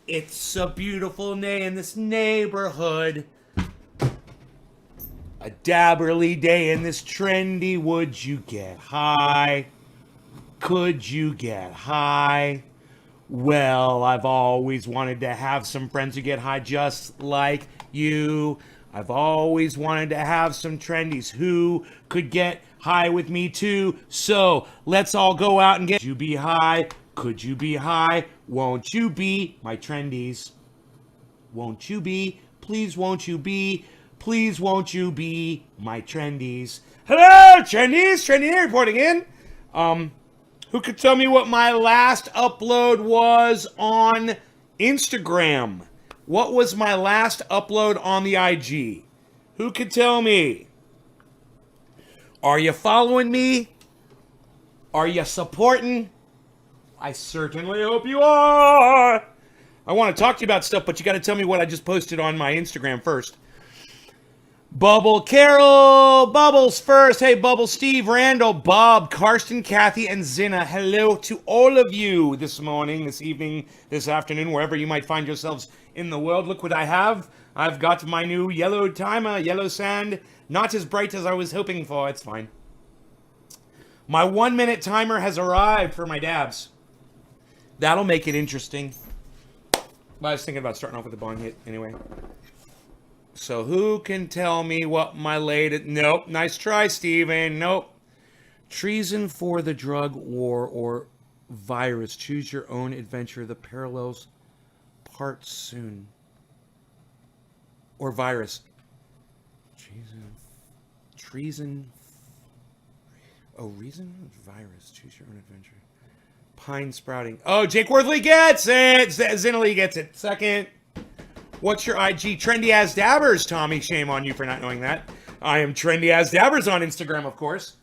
It's a beautiful day in this neighborhood. A dabberly day in this trendy. Would you get high? Could you get high? Well, I've always wanted to have some friends who get high just like you. I've always wanted to have some trendies who could get high with me too. So let's all go out and get. Could you be high? Could you be high? Won't you be my trendies? Won't you be? Please won't you be? Please won't you be my trendies? Hello, trendies! Trendy reporting in. Who could tell me what my last upload was on Instagram? What was my last upload on the IG? Who could tell me? Are you following me? Are you supporting? I certainly hope you are. I want to talk to you about stuff, but you got to tell me what I just posted on my Instagram first. Bubble Carol, Bubbles first. Hey, Bubble, Steve, Randall, Bob, Karsten, Kathy, and Zinna. Hello to all of you this morning, this evening, this afternoon, wherever you might find yourselves in the world. Look what I have. I've got my new yellow timer, yellow sand. Not as bright as I was hoping for. It's fine. My 1 minute timer has arrived for my dabs. That'll make it interesting. But I was thinking about starting off with a bong hit anyway. So who can tell me what my latest... Nope. Nice try, Steven. Nope. Treason for the drug war or virus. Choose your own adventure. The parallels part soon. Or virus. Treason. Oh, reason? Virus. Choose your own adventure. Pine sprouting. Oh, Jake Worthley gets it. Zinnerly gets it. Second. What's your IG? Trendy as Dabbers, Tommy. Shame on you for not knowing that. I am Trendy as Dabbers on Instagram, of course.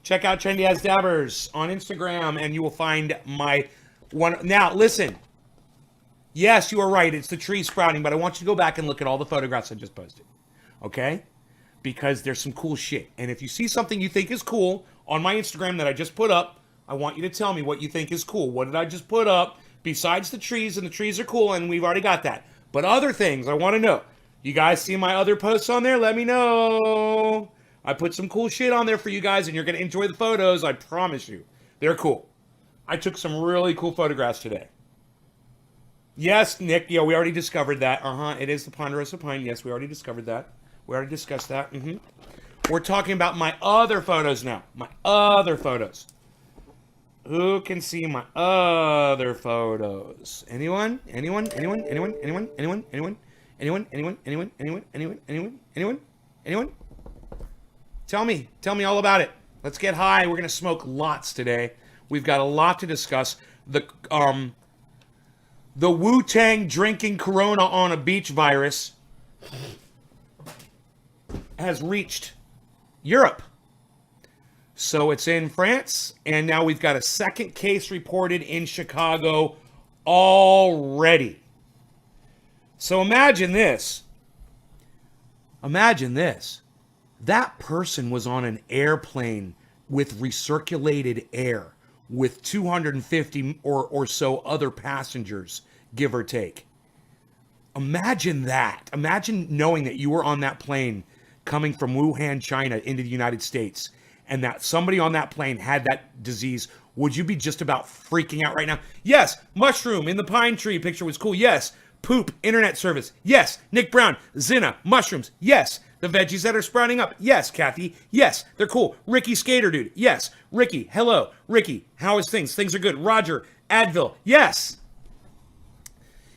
Check out Trendy as Dabbers on Instagram, and you will find my one. Now, listen. Yes, you are right. It's the tree sprouting, but I want you to go back and look at all the photographs I just posted. Okay? Because there's some cool shit. And if you see something you think is cool on my Instagram that I just put up, I want you to tell me what you think is cool. What did I just put up besides the trees? And the trees are cool, and we've already got that. But other things, I want to know. You guys see my other posts on there? Let me know. I put some cool shit on there for you guys, and you're going to enjoy the photos. I promise you. They're cool. I took some really cool photographs today. Yes, Nick. Yeah, we already discovered that. It is the Ponderosa Pine. Yes, we already discovered that. We already discussed that. We're talking about my other photos now. My other photos. Who can see my other photos? Anyone? Anyone? Anyone? Anyone? Anyone? Anyone? Anyone? Anyone? Anyone? Anyone? Anyone? Anyone? Anyone? Anyone? Anyone? Tell me. Tell me all about it. Let's get high. We're gonna smoke lots today. We've got a lot to discuss. The Wu-Tang drinking Corona on a beach virus has reached Europe. So it's in France, and now we've got a second case reported in Chicago already. So imagine this. Imagine this. That person was on an airplane with recirculated air with 250 or so other passengers, give or take. Imagine that. Imagine knowing that you were on that plane coming from Wuhan, China into the United States, and that somebody on that plane had that disease. Would you be just about freaking out right now? Yes, mushroom in the pine tree picture was cool. Yes, poop, internet service. Yes, Nick Brown, Zinna, mushrooms. Yes, the veggies that are sprouting up. Yes, Kathy. Yes, they're cool. Ricky Skater Dude. Yes, Ricky. Hello, Ricky. How is things? Things are good. Roger, Advil. Yes.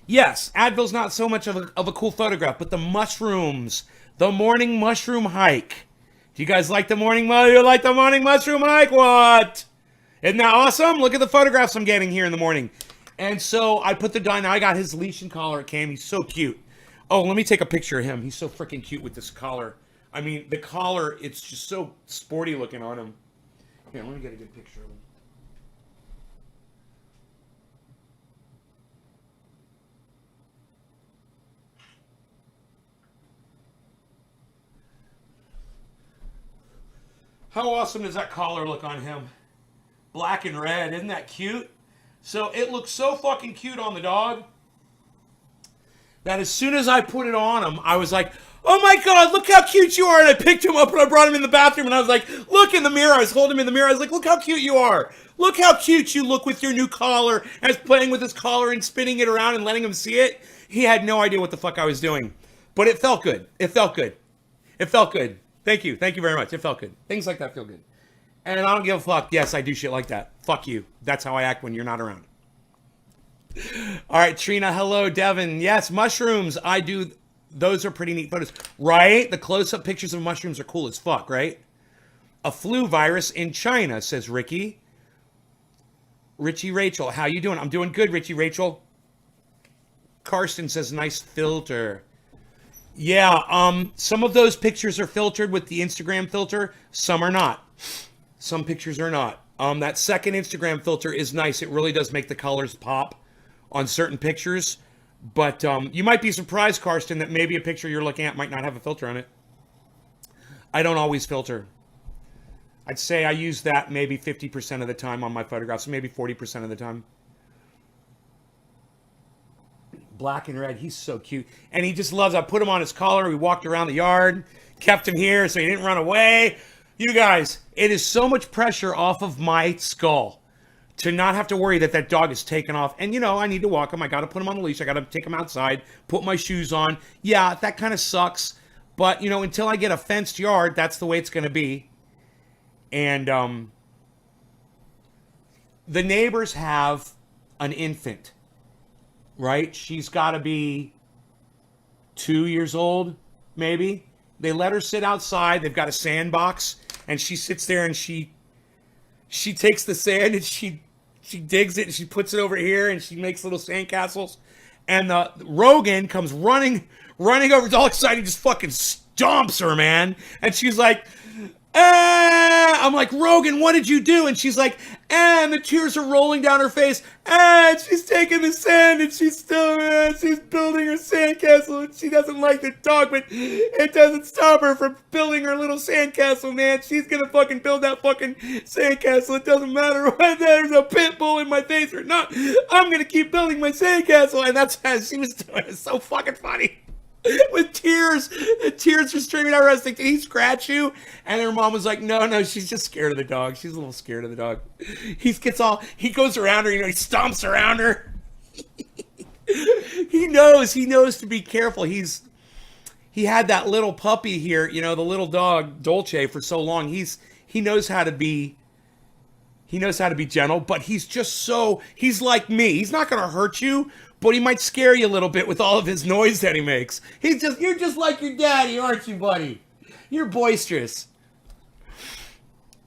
Yes, Advil's not so much of a cool photograph, but the mushrooms, the morning mushroom hike. Do you guys like the morning mushroom hike? What? Isn't that awesome? Look at the photographs I'm getting here in the morning. And so I put the dino. I got his leash and collar at Cam. He's so cute. Oh, let me take a picture of him. He's so freaking cute with this collar. I mean, the collar, it's just so sporty looking on him. Here, let me get a good picture of him. How awesome does that collar look on him? Black and red. Isn't that cute? So it looks so fucking cute on the dog. that as soon as I put it on him, I was like, oh my God, look how cute you are. And I picked him up and I brought him in the bathroom and I was like, look in the mirror. I was holding him in the mirror. I was like, look how cute you are. Look how cute you look with your new collar. And I was playing with his collar and spinning it around and letting him see it. He had no idea what the fuck I was doing. But it felt good. It felt good. It felt good. Thank you. Thank you very much. It felt good. Things like that feel good. And I don't give a fuck. Yes, I do shit like that. Fuck you. That's how I act when you're not around. All right, Trina. Hello, Devin. Yes, mushrooms. I do. Those are pretty neat photos. Right? The close-up pictures of mushrooms are cool as fuck, right? A flu virus in China, says Ricky. Richie Rachel. How you doing? I'm doing good, Richie Rachel. Karsten says, nice filter. Yeah, some of those pictures are filtered with the Instagram filter. Some are not. Some pictures are not. That second Instagram filter is nice. It really does make the colors pop on certain pictures. But you might be surprised, Karsten, that maybe a picture you're looking at might not have a filter on it. I don't always filter. I'd say I use that maybe 50% of the time on my photographs, maybe 40% of the time. Black and red, he's so cute. And he just loves, I put him on his collar, we walked around the yard, kept him here so he didn't run away. You guys, it is so much pressure off of my skull to not have to worry that that dog is taken off. And, you know, I need to walk him. I got to put him on the leash. I got to take him outside, put my shoes on. Yeah, that kind of sucks. But, you know, until I get a fenced yard, that's the way it's going to be. And the neighbors have an infant, right? She's got to be 2 years old, maybe. They let her sit outside. They've got a sandbox. And she sits there and she takes the sand and she digs it and she puts it over here and she makes little sandcastles. And Rogan comes running over, all excited, just fucking stomps her, man. And she's like, I'm like, Rogan, what did you do? And she's like, and the tears are rolling down her face. And she's taking the sand and she's building her sandcastle. And she doesn't like the dog, but it doesn't stop her from building her little sandcastle, man. She's gonna fucking build that fucking sandcastle. It doesn't matter whether there's a pit bull in my face or not. I'm gonna keep building my sandcastle. And that's how she was doing. It's so fucking funny. With tears. The tears were streaming out. I was like, did he scratch you? And her mom was like, no, she's just scared of the dog. She's a little scared of the dog. He goes around her, you know, he stomps around her. He knows to be careful. He had that little puppy here, you know, the little dog, Dolce, for so long. He knows how to be gentle, but he's like me. He's not going to hurt you, but he might scare you a little bit with all of his noise that he makes. You're just like your daddy, aren't you, buddy? You're boisterous.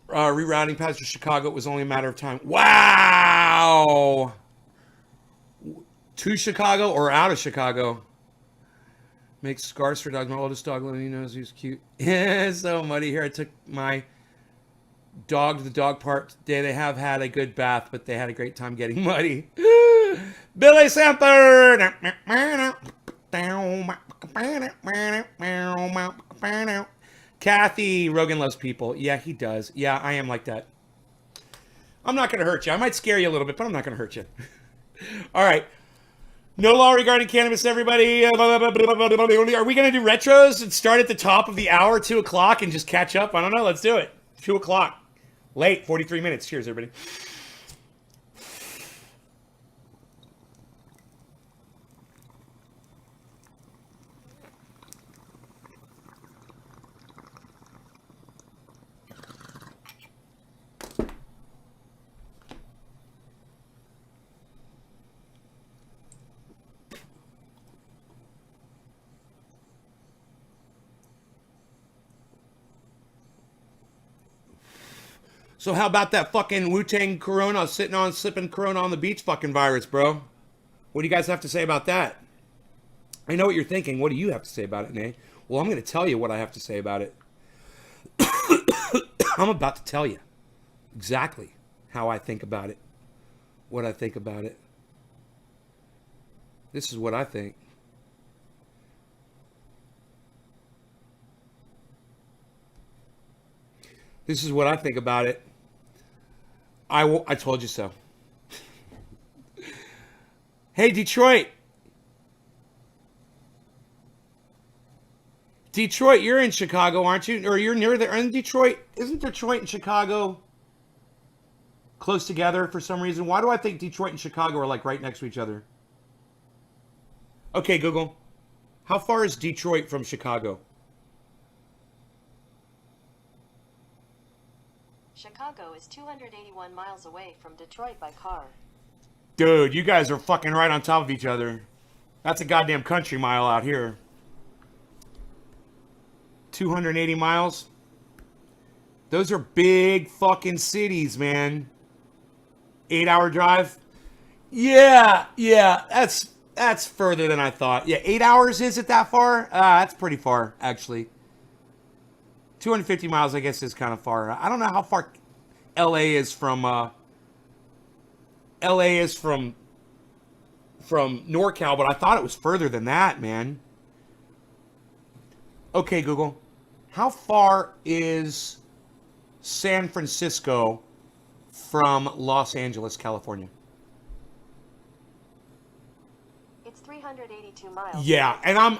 Rerouting past Chicago, it was only a matter of time. Wow! To Chicago or out of Chicago? Makes scarves for dogs. My oldest dog, he knows he's cute. Yeah, so muddy here. I took my dog to the dog park today. They have had a good bath, but they had a great time getting muddy. Billy Samper. Kathy, Rogan loves people. Yeah, he does. Yeah, I am like that. I'm not going to hurt you. I might scare you a little bit, but I'm not going to hurt you. All right. No law regarding cannabis, everybody. Are we going to do retros and start at the top of the hour, 2 o'clock, and just catch up? I don't know. Let's do it. 2 o'clock. Late, 43 minutes. Cheers, everybody. So how about that fucking Wu-Tang Corona sipping Corona on the beach fucking virus, bro? What do you guys have to say about that? I know what you're thinking. What do you have to say about it, Nay? Well, I'm going to tell you what I have to say about it. I'm about to tell you exactly how I think about it. What I think about it. This is what I think. This is what I think about it. I told you so. Hey, Detroit. Detroit, you're in Chicago, aren't you? Or you're near there. In Detroit, isn't Detroit and Chicago close together for some reason? Why do I think Detroit and Chicago are like right next to each other? Okay, Google. How far is Detroit from Chicago? Chicago is 281 miles away from Detroit by car. Dude, you guys are fucking right on top of each other. That's a goddamn country mile out here. 280 miles. Those are big fucking cities, man. 8-hour drive. Yeah, that's further than I thought. Yeah, 8 hours, is it that far? That's pretty far, actually. 250 miles, I guess, is kind of far. I don't know how far LA is from NorCal, but I thought it was further than that, man. Okay, Google. How far is San Francisco from Los Angeles, California? It's 382 miles. Yeah, and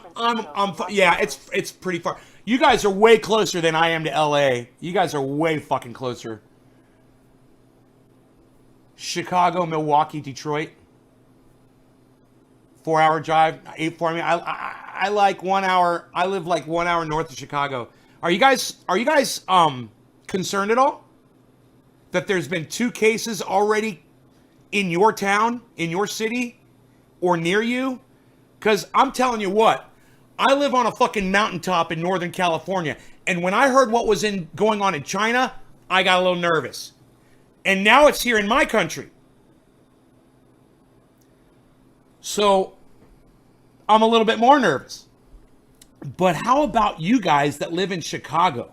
yeah, it's pretty far. You guys are way closer than I am to LA. You guys are way fucking closer. Chicago, Milwaukee, Detroit. 4-hour drive. 8 for me. I like 1 hour. I live like 1 hour north of Chicago. Are you guys concerned at all that there's been 2 cases already in your town, in your city, or near you? Because I'm telling you what, I live on a fucking mountaintop in Northern California, and when I heard what was going on in China, I got a little nervous. And now it's here in my country. So I'm a little bit more nervous. But how about you guys that live in Chicago?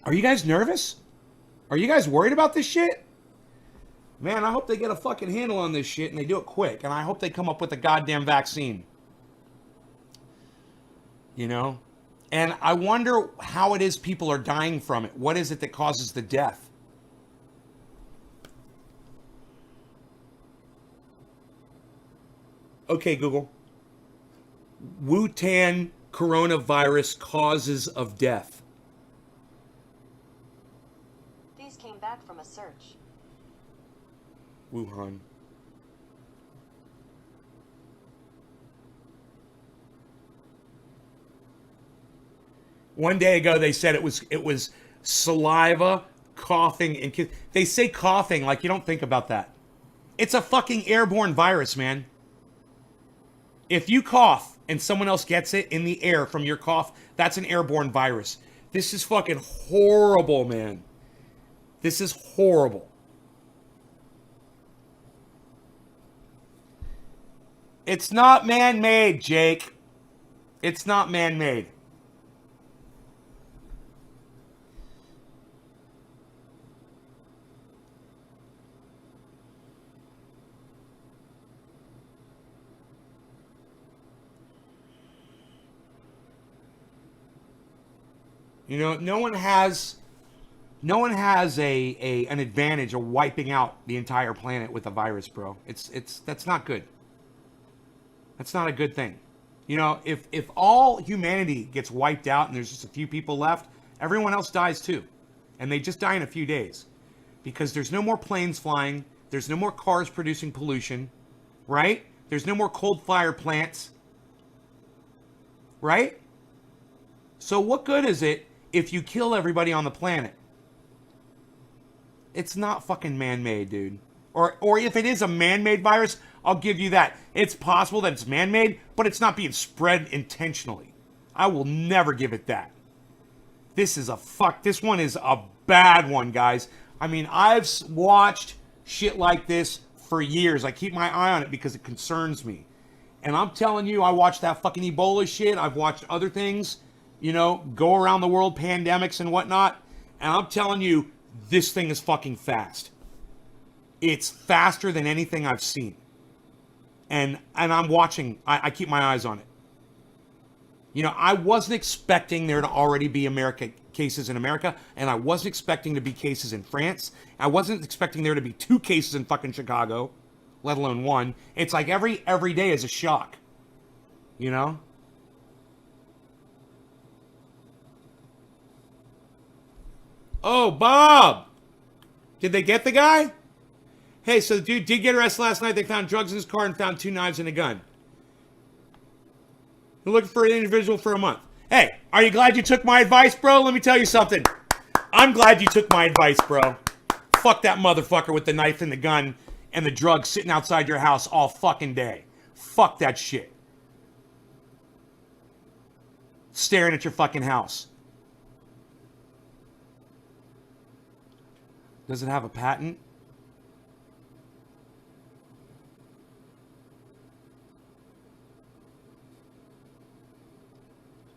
Are you guys nervous? Are you guys worried about this shit? Man, I hope they get a fucking handle on this shit and they do it quick. And I hope they come up with a goddamn vaccine. You know? And I wonder how it is people are dying from it. What is it that causes the death? Okay, Google. Wuhan coronavirus causes of death. These came back from a search. Wuhan. One day ago, they said it was saliva, coughing, and they say coughing like you don't think about that. It's a fucking airborne virus, man. If you cough and someone else gets it in the air from your cough, that's an airborne virus. This is fucking horrible, man. This is horrible. It's not man-made, Jake. It's not man-made. You know, no one has an advantage of wiping out the entire planet with a virus, bro. That's not good. That's not a good thing. You know, if all humanity gets wiped out and there's just a few people left, everyone else dies too. And they just die in a few days. Because there's no more planes flying, there's no more cars producing pollution, right? There's no more coal-fired plants. Right? So what good is it if you kill everybody on the planet? It's not fucking man-made, dude. Or if it is a man-made virus, I'll give you that. It's possible that it's man-made, but it's not being spread intentionally. I will never give it that. This one is a bad one, guys. I mean, I've watched shit like this for years. I keep my eye on it because it concerns me. And I'm telling you, I watched that fucking Ebola shit. I've watched other things, you know, go around the world, pandemics and whatnot. And I'm telling you, this thing is fucking fast. It's faster than anything I've seen. And I'm watching, I keep my eyes on it. You know, I wasn't expecting there to already be cases in America, and I wasn't expecting to be cases in France. I wasn't expecting there to be 2 cases in fucking Chicago, let alone 1. It's like every day is a shock. You know? Oh, Bob. Did they get the guy? Hey, so the dude did get arrested last night. They found drugs in his car and found 2 knives and a gun. They're looking for an individual for a month. Hey, are you glad you took my advice, bro? Let me tell you something. I'm glad you took my advice, bro. Fuck that motherfucker with the knife and the gun and the drugs sitting outside your house all fucking day. Fuck that shit. Staring at your fucking house. Does it have a patent?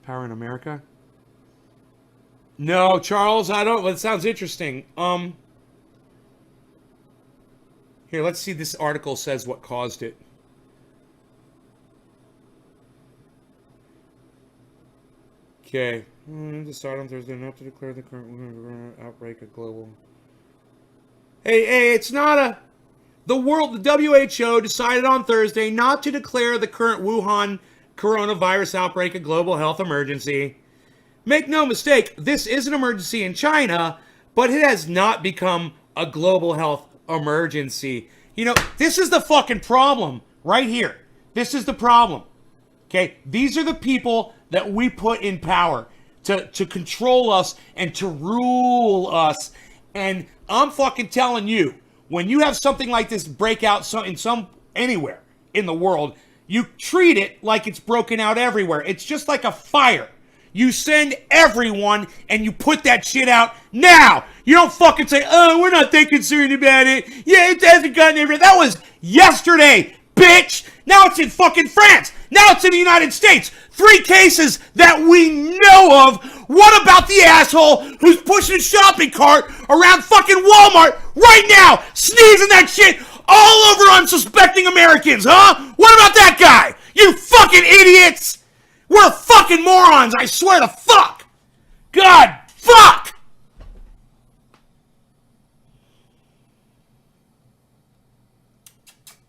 Power in America? No, Charles, I don't. Well, it sounds interesting. Here, let's see. This article says what caused it. Okay. To start on Thursday, enough to declare the current outbreak a global. Hey, it's not a. The WHO decided on Thursday not to declare the current Wuhan coronavirus outbreak a global health emergency. Make no mistake, this is an emergency in China, but it has not become a global health emergency. You know, this is the fucking problem right here. This is the problem. Okay? These are the people that we put in power to control us and to rule us. And I'm fucking telling you, when you have something like this break out anywhere in the world, you treat it like it's broken out everywhere. It's just like a fire. You send everyone and you put that shit out now. You don't fucking say, oh, we're not that concerned about it. Yeah, it hasn't gotten everywhere. That was yesterday, bitch. Now it's in fucking France. Now it's in the United States. 3 cases that we know of. What about the asshole who's pushing a shopping cart around fucking Walmart right now, sneezing that shit all over unsuspecting Americans, huh? What about that guy? You fucking idiots! We're fucking morons, I swear to fuck! God, fuck!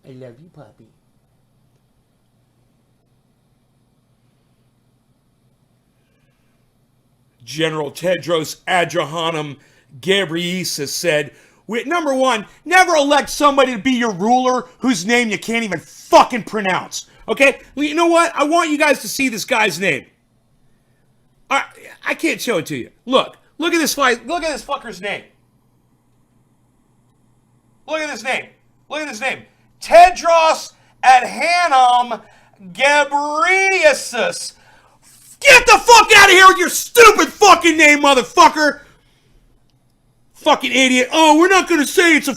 I love you, puppy. General Tedros Adhanom Ghebreyesus said, number one, never elect somebody to be your ruler whose name you can't even fucking pronounce. Okay? Well, you know what? I want you guys to see this guy's name. I can't show it to you. Look at this fight. Look at this fucker's name. Look at this name. Look at this name. Tedros Adhanom Ghebreyesus. Get the fuck out of here with your stupid fucking name, motherfucker. Fucking idiot. Oh, we're not going to say it's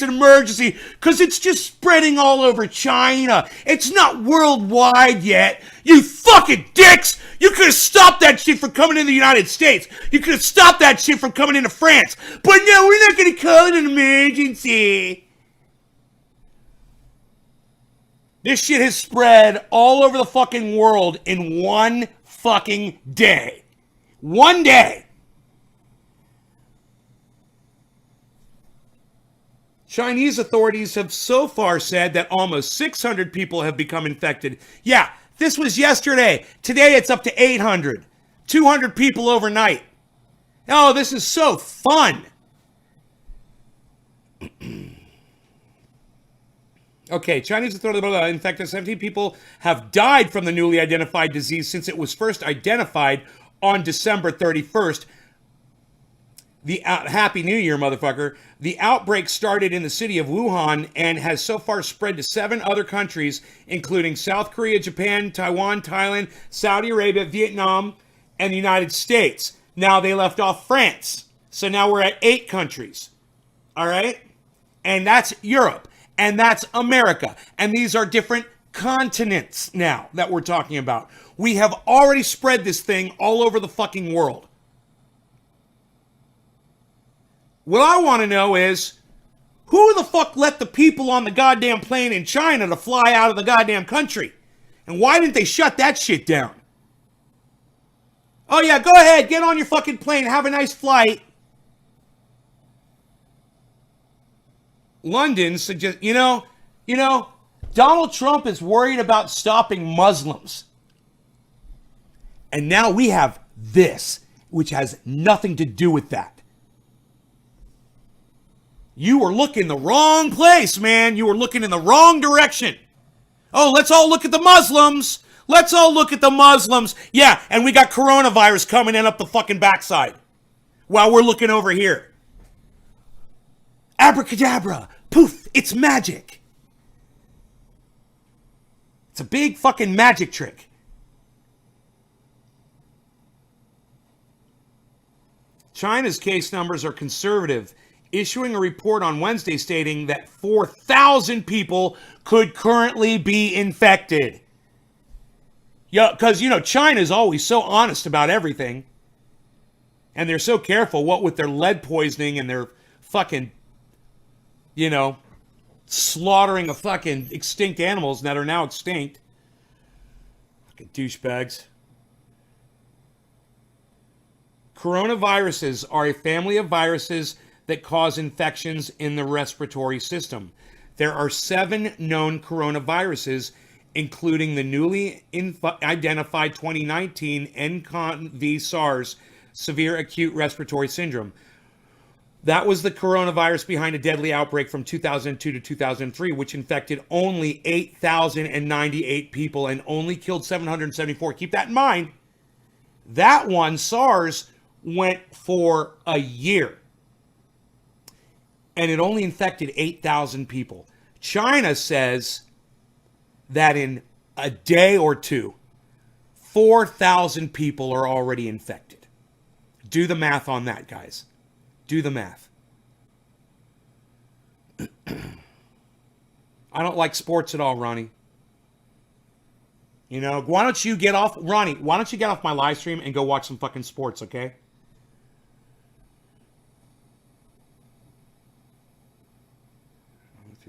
an emergency because it's just spreading all over China. It's not worldwide yet. You fucking dicks. You could have stopped that shit from coming into the United States. You could have stopped that shit from coming into France. But no, we're not going to call it an emergency. This shit has spread all over the fucking world in one fucking day. One day. Chinese authorities have so far said that almost 600 people have become infected. Yeah, this was yesterday. Today it's up to 800. 200 people overnight. Oh, this is so fun. Okay, Chinese authorities infected 17 people have died from the newly identified disease since it was first identified on December 31st. Happy New Year, motherfucker. The outbreak started in the city of Wuhan and has so far spread to 7 other countries, including South Korea, Japan, Taiwan, Thailand, Saudi Arabia, Vietnam, and the United States. Now they left off France. So now we're at 8 countries. All right? And that's Europe. And that's America. And these are different continents now that we're talking about. We have already spread this thing all over the fucking world. What I want to know is, who the fuck let the people on the goddamn plane in China to fly out of the goddamn country? And why didn't they shut that shit down? Oh yeah, go ahead, get on your fucking plane, have a nice flight. London suggests, you know, Donald Trump is worried about stopping Muslims. And now we have this. which has nothing to do with that. You were looking the wrong place, man. You were looking in the wrong direction. Oh, let's all look at the Muslims. Let's all look at the Muslims. Yeah, and we got coronavirus coming in up the fucking backside while we're looking over here. Abracadabra. Poof. It's magic. It's a big fucking magic trick. China's case numbers are conservative, issuing a report on Wednesday stating that 4,000 people could currently be infected. Yeah, because, China's always so honest about everything. And they're so careful, what with their lead poisoning and their fucking, slaughtering of fucking extinct animals that are now extinct. Fucking douchebags. Coronaviruses are a family of viruses that cause infections in the respiratory system. There are 7 known coronaviruses, including the newly identified 2019 nCoV SARS severe acute respiratory syndrome. That was the coronavirus behind a deadly outbreak from 2002 to 2003, which infected only 8,098 people and only killed 774. Keep that in mind. That one, SARS, went for a year. And it only infected 8,000 people. China says that in a day or two, 4,000 people are already infected. Do the math on that, guys. Do the math. I don't like sports at all, Ronnie. Why don't you get off, Ronnie, why don't you get off my live stream and go watch some fucking sports, okay?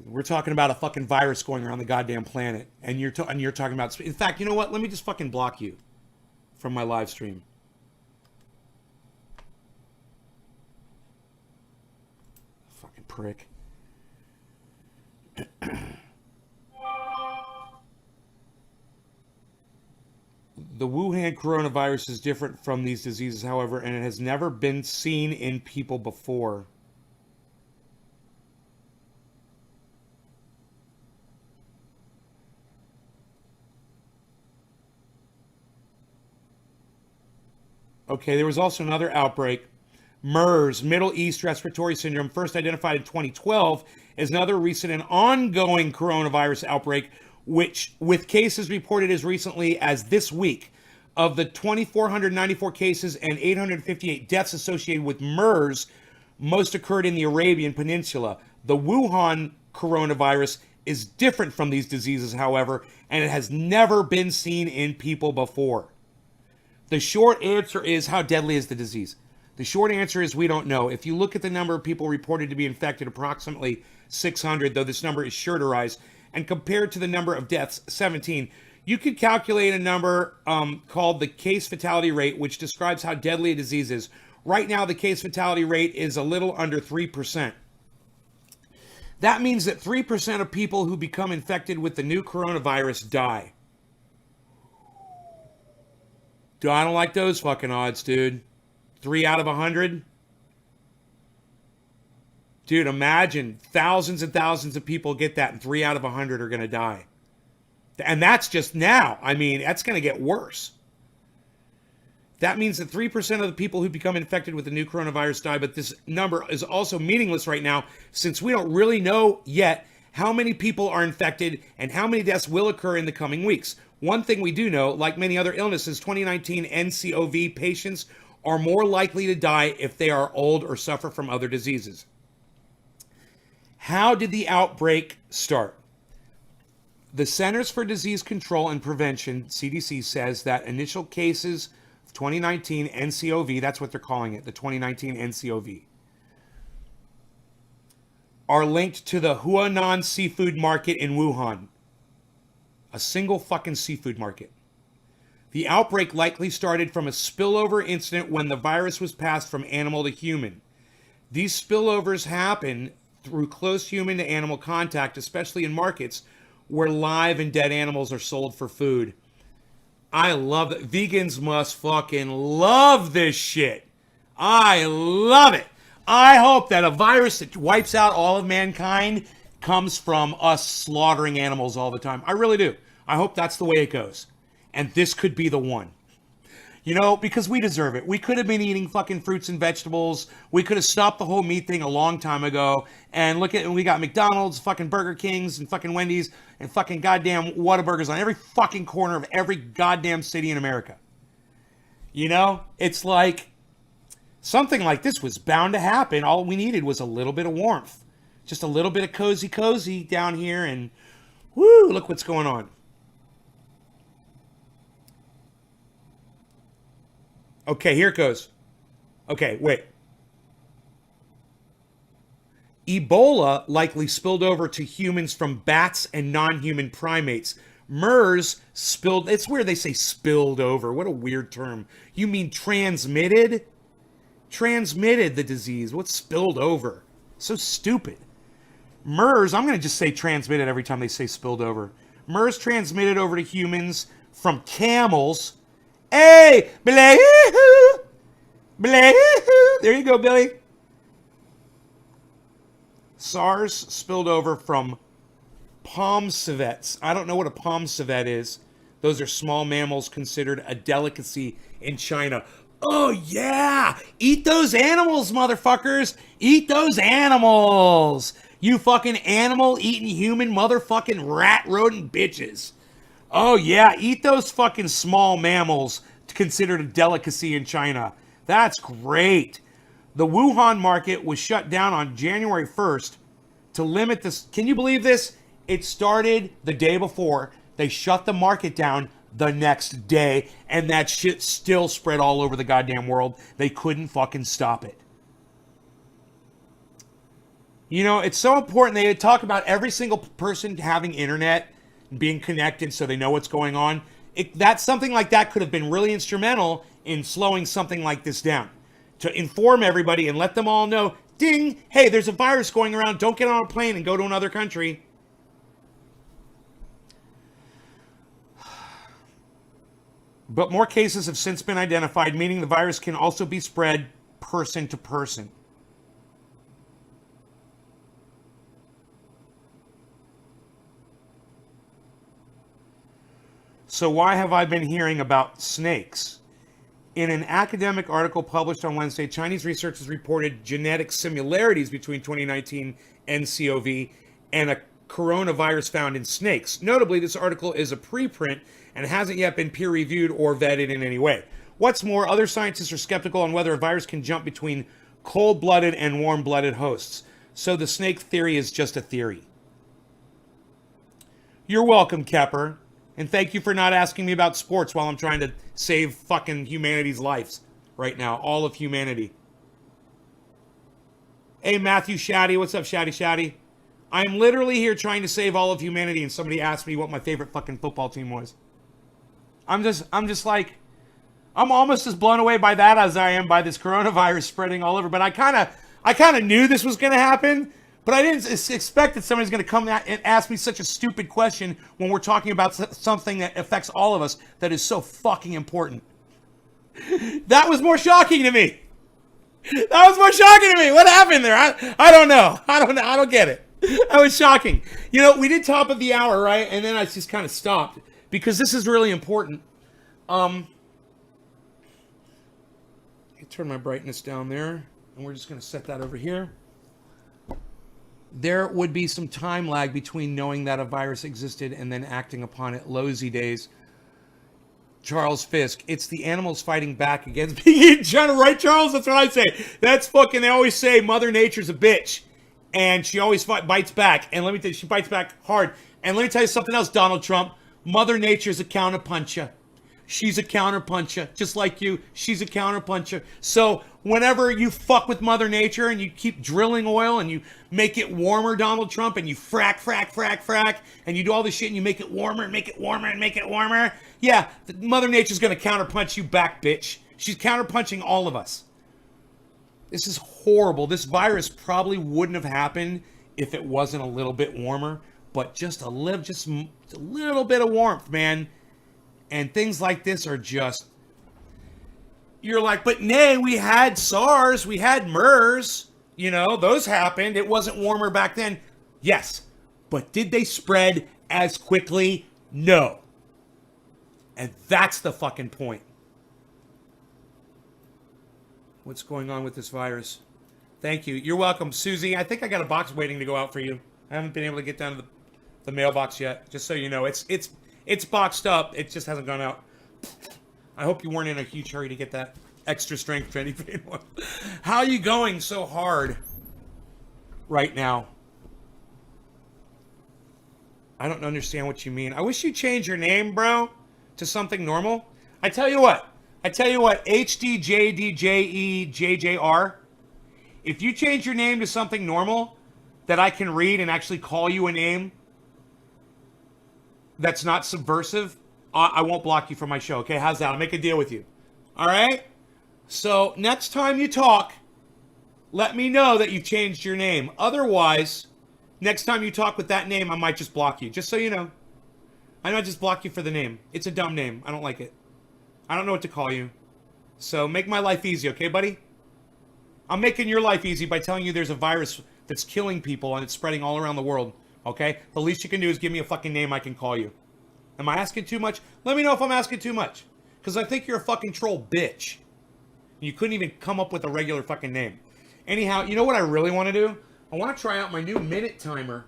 We're talking about a fucking virus going around the goddamn planet, and you're talking about. In fact, you know what? Let me just fucking block you from my live stream. Fucking prick. The Wuhan coronavirus is different from these diseases, however, and it has never been seen in people before. Okay, there was also another outbreak. MERS, Middle East Respiratory Syndrome, first identified in 2012, is another recent and ongoing coronavirus outbreak, which, with cases reported as recently as this week, of the 2,494 cases and 858 deaths associated with MERS, most occurred in the Arabian Peninsula. The Wuhan coronavirus is different from these diseases, however, and it has never been seen in people before. The short answer is, how deadly is the disease? The short answer is we don't know. If you look at the number of people reported to be infected, approximately 600, though this number is sure to rise, and compared to the number of deaths, 17, you could calculate a number called the case fatality rate, which describes how deadly a disease is. Right now, the case fatality rate is a little under 3%. That means that 3% of people who become infected with the new coronavirus die. Dude, I don't like those fucking odds, dude. 3 out of 100? Dude, imagine thousands and thousands of people get that and 3 out of 100 are going to die. And that's just now. I mean, that's going to get worse. That means that 3% of the people who become infected with the new coronavirus die, but this number is also meaningless right now since we don't really know yet how many people are infected and how many deaths will occur in the coming weeks. One thing we do know, like many other illnesses, 2019 nCoV patients are more likely to die if they are old or suffer from other diseases. How did the outbreak start? The Centers for Disease Control and Prevention, CDC, says that initial cases of 2019 nCoV, that's what they're calling it, the 2019 nCoV, are linked to the Huanan seafood market in Wuhan. A single fucking seafood market. The outbreak likely started from a spillover incident when the virus was passed from animal to human. These spillovers happen through close human to animal contact, especially in markets where live and dead animals are sold for food. I love it. Vegans must fucking love this shit. I love it. I hope that a virus that wipes out all of mankind comes from us slaughtering animals all the time. I really do. I hope that's the way it goes. And this could be the one. You know, because we deserve it. We could have been eating fucking fruits and vegetables. We could have stopped the whole meat thing a long time ago. And look at, we got McDonald's, fucking Burger Kings, and fucking Wendy's, and fucking goddamn Whataburgers on every fucking corner of every goddamn city in America. You know, it's like something like this was bound to happen. All we needed was a little bit of warmth. Just a little bit of cozy down here, and whoo, look what's going on. Okay, here it goes. Okay, wait. Ebola likely spilled over to humans from bats and non-human primates. MERS spilled, it's where they say spilled over. What a weird term. You mean transmitted? Transmitted the disease. What's spilled over? So stupid. MERS, I'm going to just say transmitted every time they say spilled over. MERS transmitted over to humans from camels. Hey, Billy, Billy, there you go, Billy. SARS spilled over from palm civets. I don't know what a palm civet is. Those are small mammals considered a delicacy in China. Oh, yeah. Eat those animals, motherfuckers. Eat those animals. You fucking animal-eating human motherfucking rat rodent bitches. Oh, yeah. Eat those fucking small mammals considered a delicacy in China. That's great. The Wuhan market was shut down on January 1st to limit this. Can you believe this? It started the day before. They shut the market down the next day, and that shit still spread all over the goddamn world. They couldn't fucking stop it. You know, it's so important. They talk about every single person having internet, being connected so they know what's going on. That's something like that could have been really instrumental in slowing something like this down. To inform everybody and let them all know, ding, hey, there's a virus going around. Don't get on a plane and go to another country. But more cases have since been identified, meaning the virus can also be spread person to person. So why have I been hearing about snakes? In an academic article published on Wednesday, Chinese researchers reported genetic similarities between 2019 nCoV and a coronavirus found in snakes. Notably, this article is a preprint and hasn't yet been peer-reviewed or vetted in any way. What's more, other scientists are skeptical on whether a virus can jump between cold-blooded and warm-blooded hosts. So the snake theory is just a theory. You're welcome, Kepper. And thank you for not asking me about sports while I'm trying to save fucking humanity's lives right now. All of humanity. Hey, Matthew Shaddy. What's up, Shaddy? I'm literally here trying to save all of humanity, and somebody asked me what my favorite fucking football team was. I'm just like, I'm almost as blown away by that as I am by this coronavirus spreading all over. But I kind of knew this was going to happen. But I didn't expect that somebody's going to come and ask me such a stupid question when we're talking about something that affects all of us that is so fucking important. That was more shocking to me. What happened there? I don't know. I don't get it. That was shocking. You know, we did top of the hour, right? And then I just kind of stopped because this is really important. I turn my brightness down there, and we're just going to set that over here. There would be some time lag between knowing that a virus existed and then acting upon it. Lousy days. Charles Fisk. It's the animals fighting back against being eaten. China, right, Charles? That's what I say. That's fucking, they always say Mother Nature's a bitch. And she always bites back. And let me tell you, she bites back hard. And let me tell you something else, Donald Trump. Mother Nature's a counterpuncher. She's a counterpuncher. Just like you, she's a counterpuncher. So whenever you fuck with Mother Nature and you keep drilling oil and you make it warmer, Donald Trump, and you frack, and you do all this shit and you make it warmer and make it warmer and make it warmer, yeah, Mother Nature's going to counterpunch you back, bitch. She's counterpunching all of us. This is horrible. This virus probably wouldn't have happened if it wasn't a little bit warmer, but just a little bit of warmth, man. And things like this are just, you're like, but nay, we had SARS, we had MERS, you know, those happened. It wasn't warmer back then. Yes. But did they spread as quickly? No. And that's the fucking point. What's going on with this virus? Thank you. You're welcome, Susie. I think I got a box waiting to go out for you. I haven't been able to get down to the mailbox yet. Just so you know, it's boxed up. It just hasn't gone out. I hope you weren't in a huge hurry to get that extra strength Trendy Pain one. How are you going so hard right now? I don't understand what you mean. I wish you'd change your name, bro, to something normal. I tell you what, HDJDJEJJR, if you change your name to something normal that I can read and actually call you a name that's not subversive, I won't block you from my show, okay? How's that? I'll make a deal with you. All right? So next time you talk, let me know that you've changed your name. Otherwise, next time you talk with that name, I might just block you. Just so you know. I might just block you for the name. It's a dumb name. I don't like it. I don't know what to call you. So make my life easy, okay, buddy? I'm making your life easy by telling you there's a virus that's killing people and it's spreading all around the world, okay? The least you can do is give me a fucking name I can call you. Am I asking too much? Let me know if I'm asking too much. Because I think you're a fucking troll bitch. You couldn't even come up with a regular fucking name. Anyhow, you know what I really want to do? I want to try out my new minute timer.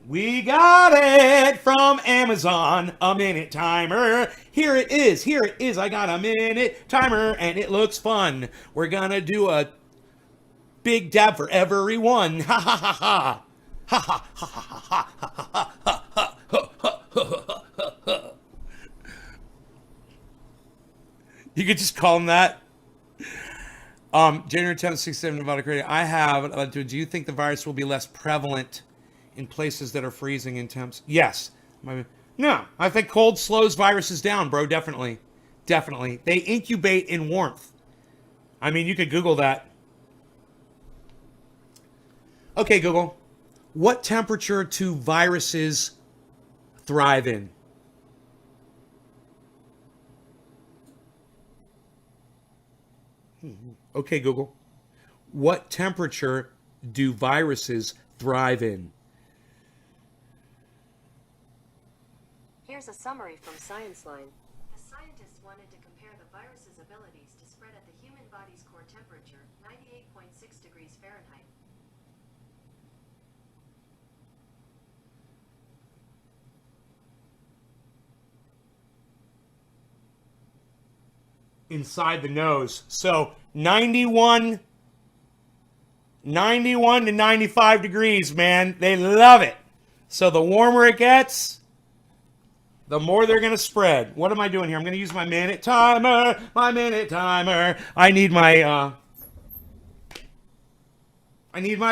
We got it from Amazon, a minute timer. Here it is, here it is. I got a minute timer and it looks fun. We're gonna do a big dab for everyone. Ha ha ha ha. Ha ha ha ha ha ha ha ha ha ha. You could just call him that. January 10th, 67, Nevada Crater. I have, do you think the virus will be less prevalent in places that are freezing in temps? Yes. No, I think cold slows viruses down, bro. Definitely. Definitely. They incubate in warmth. I mean, you could Google that. Okay, Google. What temperature do viruses thrive in? Okay, Google. What temperature do viruses thrive in? Here's a summary from ScienceLine. The scientists wanted to compare the virus's abilities to spread at the human body's core temperature, 98.6 degrees Fahrenheit. Inside the nose. So 91 to 95 degrees, man. They love it. So the warmer it gets, the more they're going to spread. What am I doing here? I'm going to use my minute timer. My minute timer. I need my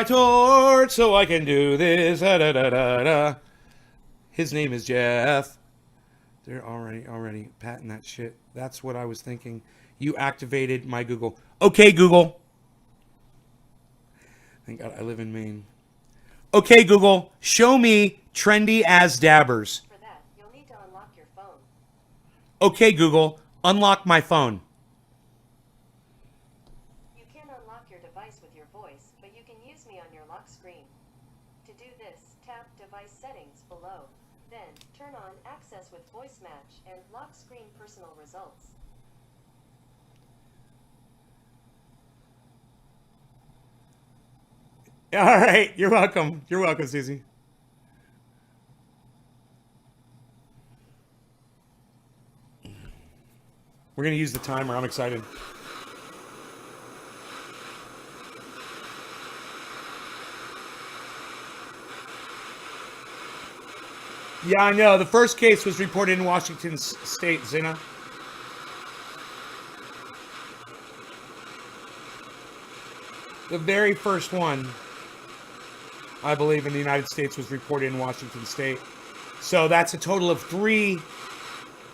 torch so I can do this. Da, da, da, da, da. His name is Jeff. They're already patting that shit. That's what I was thinking. You activated my Google. Okay, Google. Thank God I live in Maine. Okay, Google. Show me trendy as dabbers. For that, you'll need to unlock your phone. Okay, Google. Unlock my phone. You can unlock your device with your voice, but you can use me on your lock screen. To do this, tap Device Settings below. Then, turn on Access with Voice Match and Lock Screen Personal Results. All right. You're welcome. You're welcome, Susie. We're going to use the timer. I'm excited. Yeah, I know. The first case was reported in Washington State, Zena. The very first one, I believe, in the United States was reported in Washington State. So that's a total of three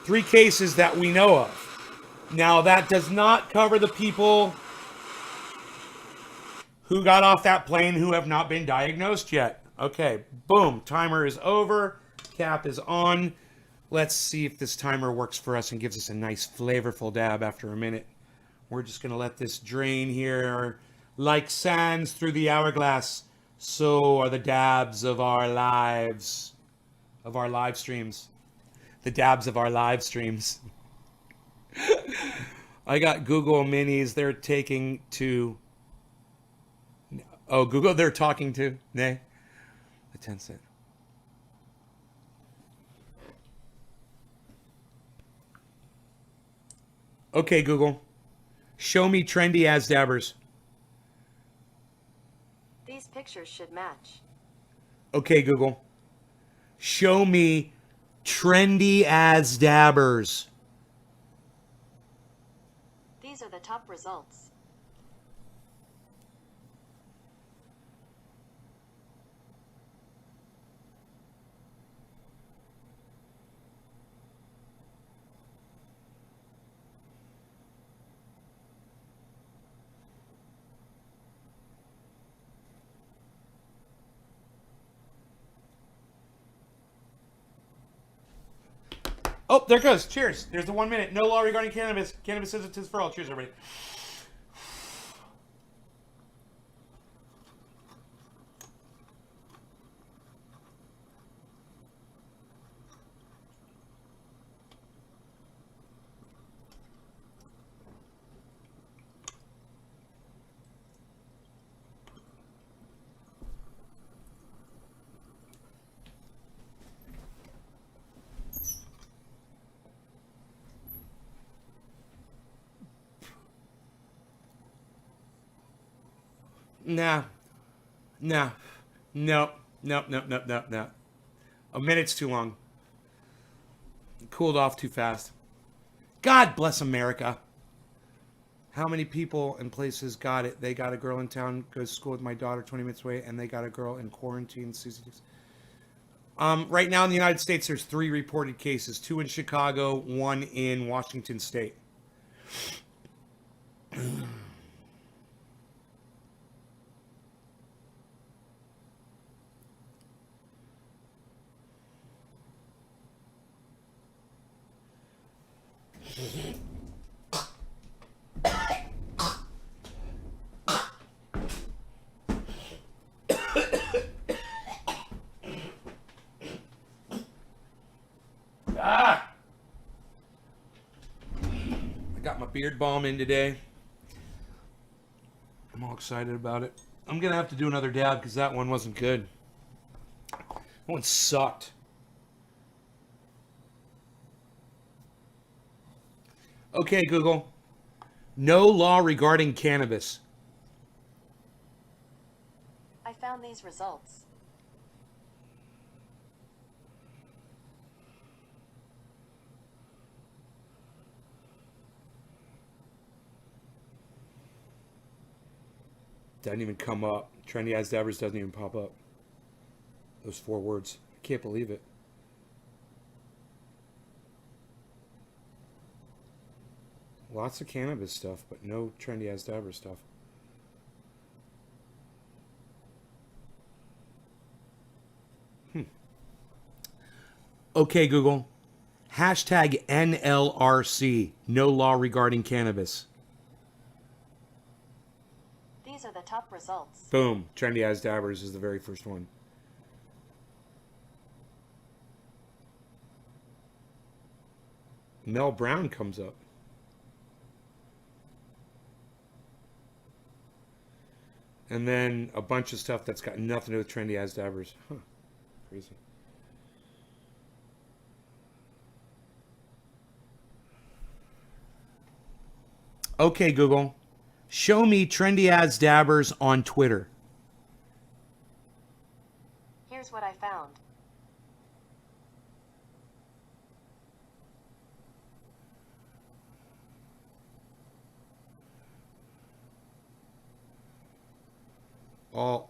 cases that we know of. Now, that does not cover the people who got off that plane who have not been diagnosed yet. Okay, boom. Timer is over. Cap is on. Let's see if this timer works for us and gives us a nice flavorful dab after a minute. We're just going to let this drain here. Like sands through the hourglass, so are the dabs of our lives, of our live streams. The dabs of our live streams. I got Google Minis. They're taking to. Oh, Google, they're talking to. Nay. The 10-cent. Okay, Google. Show me trendy as dabbers. These pictures should match. Okay, Google. Show me trendy as dabbers. These are the top results. Oh, there it goes. Cheers. There's the 1 minute. No law regarding cannabis. Cannabis is a tis for all. Cheers, everybody. Nah. Nah. No. No, no, no, no, no. A minute's too long. Cooled off too fast. God bless America. How many people and places got it? They got a girl in town, goes to school with my daughter 20 minutes away, and they got a girl in quarantine. Right now in the United States, there's 3 reported cases. 2 in Chicago, 1 in Washington State. Ah! I got my beard balm in today. I'm all excited about it. I'm going to have to do another dab because that one wasn't good. That one sucked. Okay, Google. No law regarding cannabis. I found these results. Doesn't even come up. Trendy as dabbers doesn't even pop up. Those 4 words. I can't believe it. Lots of cannabis stuff, but no trendy as dabber stuff. Okay, Google. Hashtag NLRC. No law regarding cannabis. These are the top results. Boom. Trendy as dabbers is the very first one. Mel Brown comes up. And then a bunch of stuff that's got nothing to do with trendy as dabbers. Huh. Crazy. Okay, Google. Show me trendy as dabbers on Twitter. Here's what I found.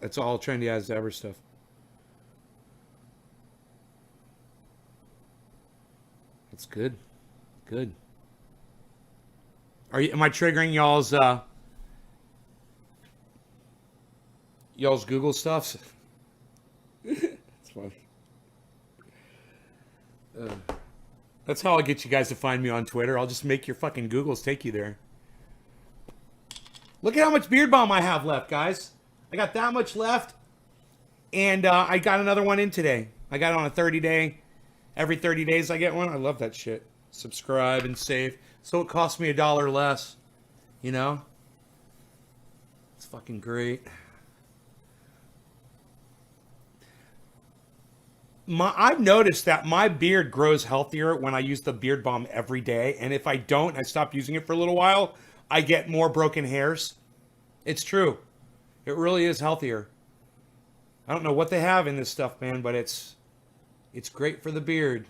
It's all trendy as dabber stuff. That's good. Good. Am I triggering y'all's Google stuffs? It's funny. That's how I'll get you guys to find me on Twitter. I'll just make your fucking Googles take you there. Look at how much Beard Balm I have left, guys. I got that much left. And I got another one in today. I got it on a 30-day. Every 30 days I get one. I love that shit. Subscribe and save. So it costs me $1 less. You know? It's fucking great. I've noticed that my beard grows healthier when I use the Beard Balm every day. And if I don't, I stop using it for a little while, I get more broken hairs. It's true. It really is healthier. I don't know what they have in this stuff, man, but it's great for the beard.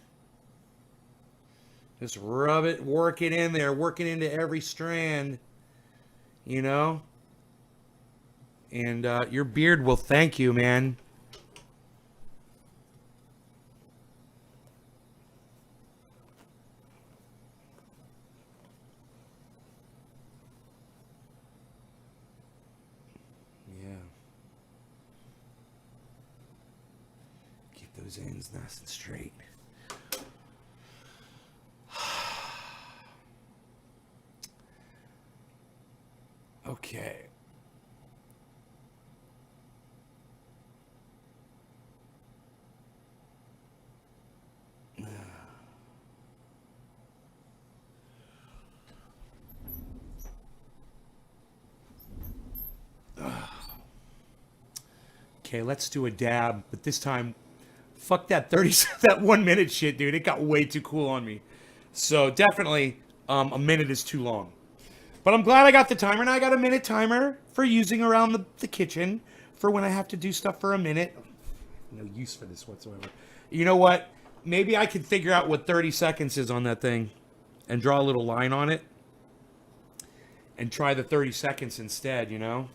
Just rub it, work it in there, work it into every strand, you know? And your beard will thank you, man. Those ends nice and straight. Okay. Okay, let's do a dab, but this time fuck that 1 minute shit, dude. It got way too cool on me. So definitely a minute is too long. But I'm glad I got the timer, and I got a minute timer for using around the kitchen for when I have to do stuff for a minute. No use for this whatsoever. You know what? Maybe I could figure out what 30 seconds is on that thing and draw a little line on it and try the 30 seconds instead, you know?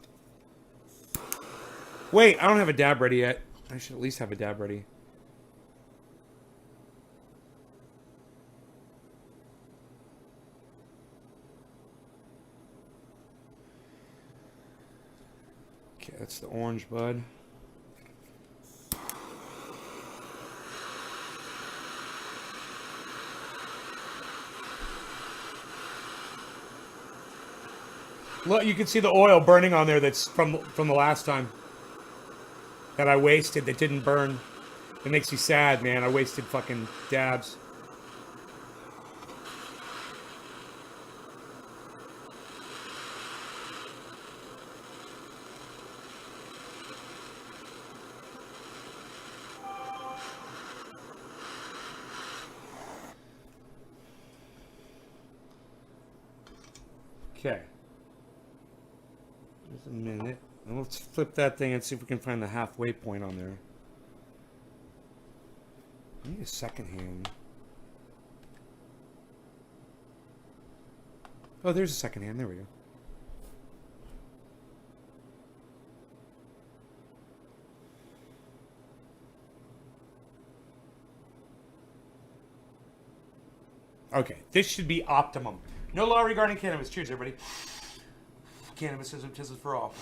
Wait, I don't have a dab ready yet. I should at least have a dab ready. Okay, that's the orange bud. Look, you can see the oil burning on there that's from the last time that I wasted that didn't burn. It makes you sad, man. I wasted fucking dabs. Okay. Just a minute. And let's flip that thing and see if we can find the halfway point on there. I need a second hand. Oh, there's a second hand. There we go. Okay, this should be optimum. No law regarding cannabis. Cheers, everybody. Cannabis is for all.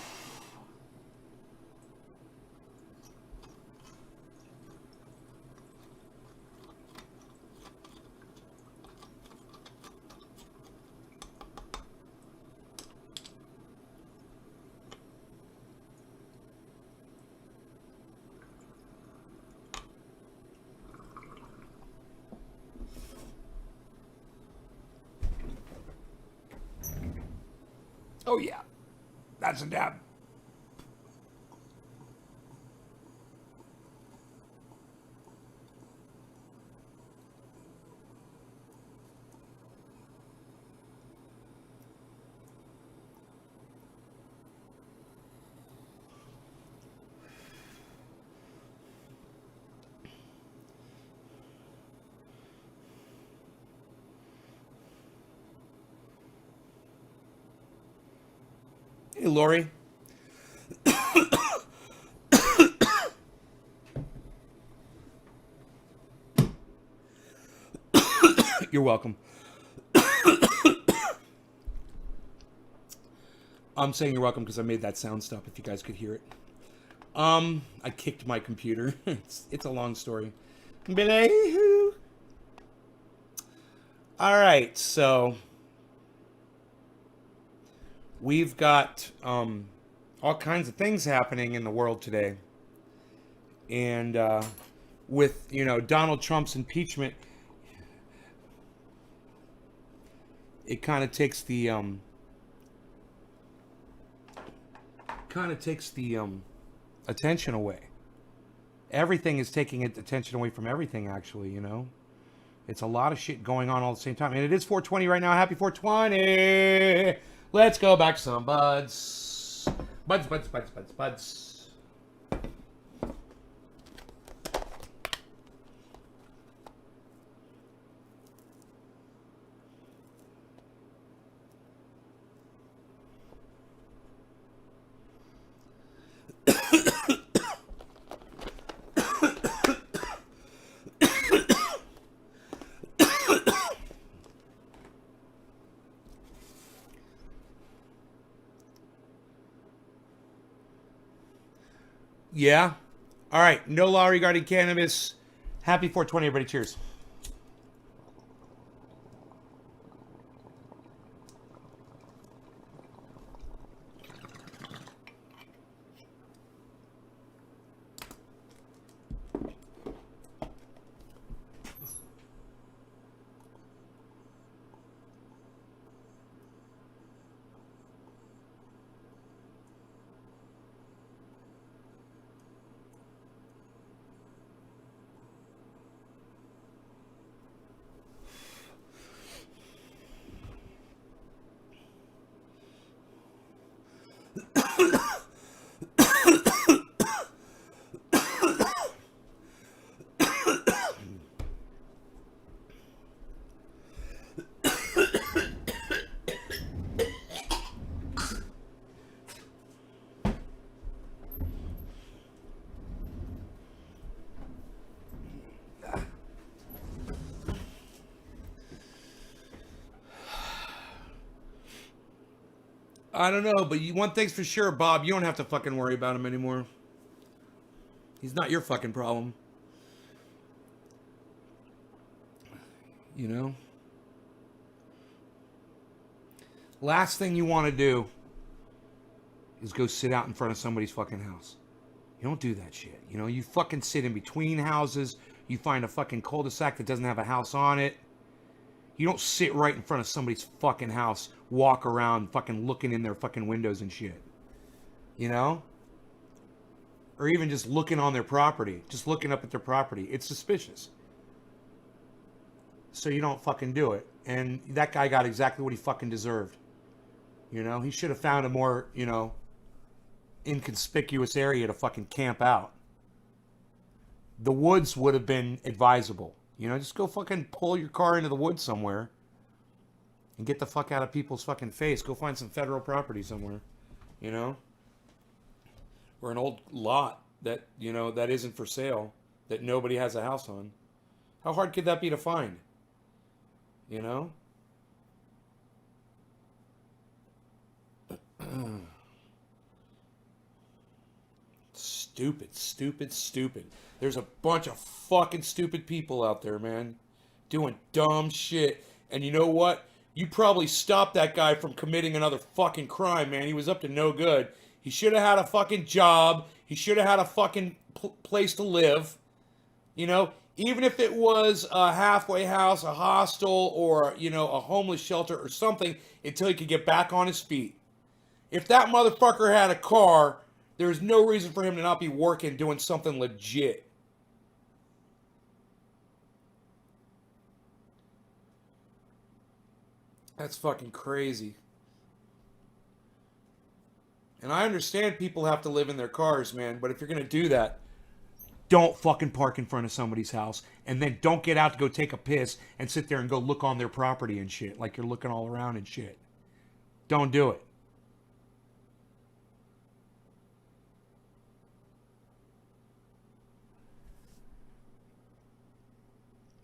Oh yeah, that's a dab. Hey, Lori. You're welcome. I'm saying you're welcome because I made that sound stop if you guys could hear it. I kicked my computer. It's a long story. Belay-hoo. All right, so we've got all kinds of things happening in the world today, and with Donald Trump's impeachment, it kind of takes the attention away. Everything is taking attention away from everything. Actually. It's a lot of shit going on all at the same time. And it is 420 right now. Happy 420. Let's go back to some buds. Buds, buds, buds, buds, buds. Yeah. All right. No law regarding cannabis. Happy 420, everybody. Cheers. I don't know, but one thing's for sure, Bob. You don't have to fucking worry about him anymore. He's not your fucking problem. You know? Last thing you want to do is go sit out in front of somebody's fucking house. You don't do that shit. You fucking sit in between houses. You find a fucking cul-de-sac that doesn't have a house on it. You don't sit right in front of somebody's fucking house, walk around fucking looking in their fucking windows and shit. Or even just looking on their property, just looking up at their property. It's suspicious. So you don't fucking do it. And that guy got exactly what he fucking deserved. He should have found a more, inconspicuous area to fucking camp out. The woods would have been advisable. Just go fucking pull your car into the woods somewhere and get the fuck out of people's fucking face. Go find some federal property somewhere, or an old lot that, that isn't for sale, that nobody has a house on. How hard could that be to find? Stupid, stupid, stupid. There's a bunch of fucking stupid people out there, man, doing dumb shit. And you know what? You probably stopped that guy from committing another fucking crime, man. He was up to no good. He should have had a fucking job. He should have had a fucking place to live. Even if it was a halfway house, a hostel, or, a homeless shelter or something until he could get back on his feet. If that motherfucker had a car, there's no reason for him to not be working, doing something legit. That's fucking crazy. And I understand people have to live in their cars, man, but if you're going to do that, don't fucking park in front of somebody's house, and then don't get out to go take a piss and sit there and go look on their property and shit, like you're looking all around and shit. Don't do it.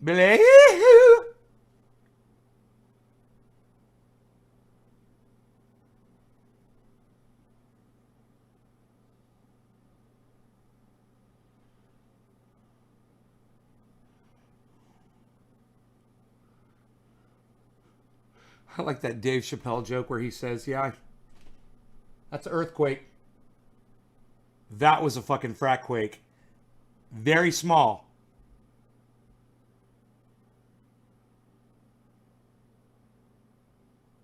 Believe. I like that Dave Chappelle joke where he says, yeah, that's an earthquake. That was a fucking frat quake. Very small.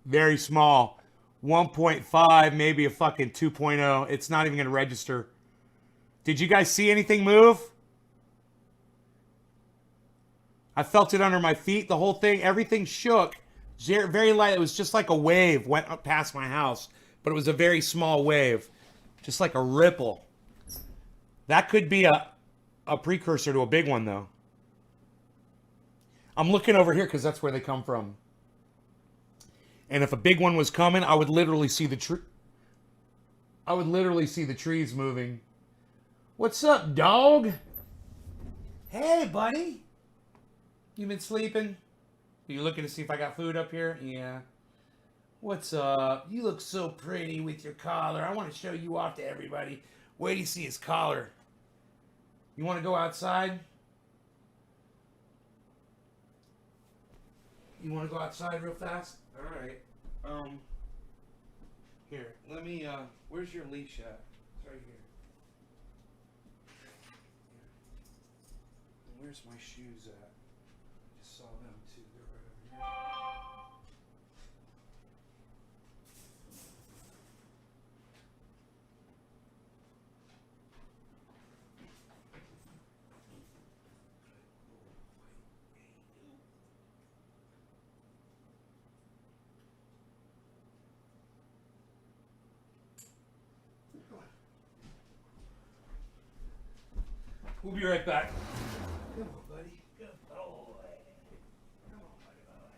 Very small. 1.5, maybe a fucking 2.0. It's not even going to register. Did you guys see anything move? I felt it under my feet. The whole thing, everything shook. Very light. It was just like a wave went up past my house. But it was a very small wave. Just like a ripple. That could be a precursor to a big one, though. I'm looking over here because that's where they come from. And if a big one was coming, I would literally see the tree. I would literally see the trees moving. What's up, dog? Hey, buddy. You been sleeping? Are you looking to see if I got food up here? Yeah. What's up? You look so pretty with your collar. I want to show you off to everybody. Wait till you see his collar. You want to go outside? You want to go outside real fast? All right. Here, let me, where's your leash at? It's right here. And where's my shoes at? I just saw them too. They're right over here. We'll be right back. Come on, buddy. Good boy. Come on, buddy, boy. Come on, buddy, boy.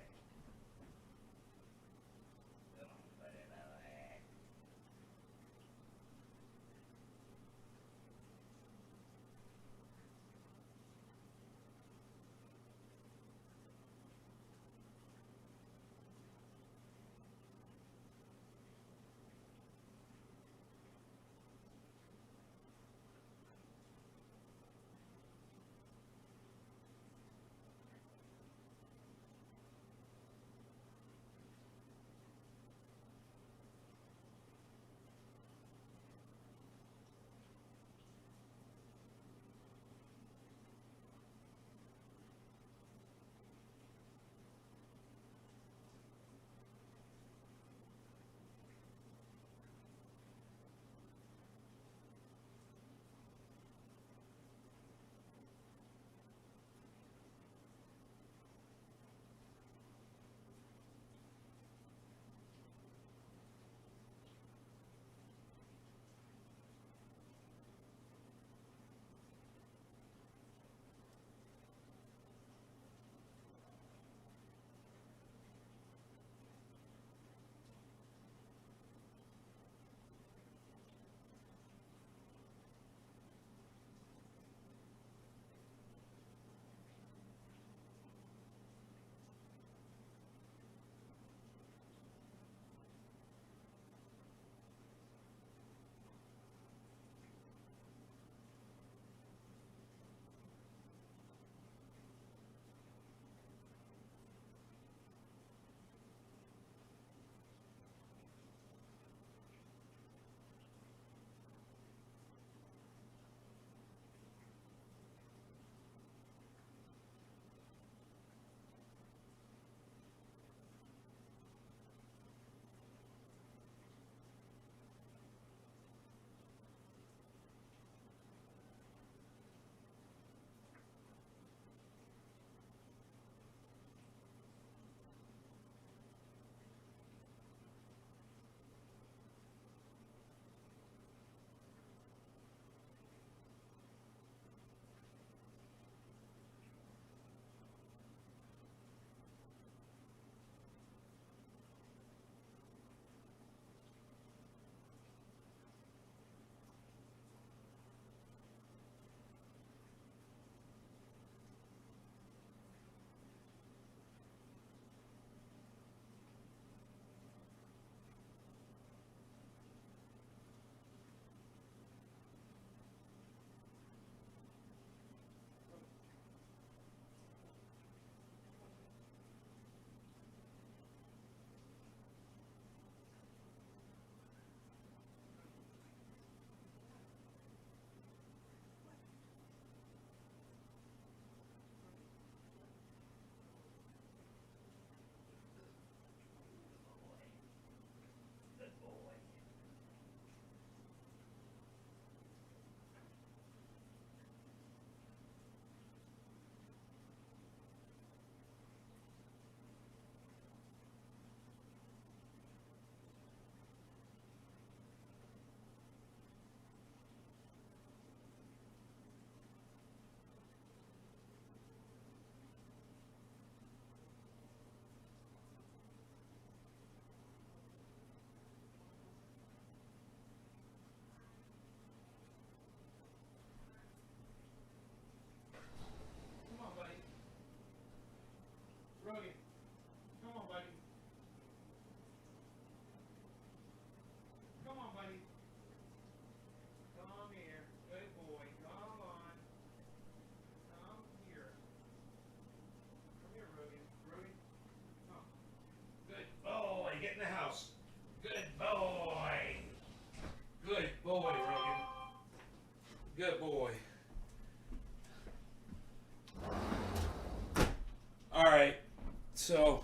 So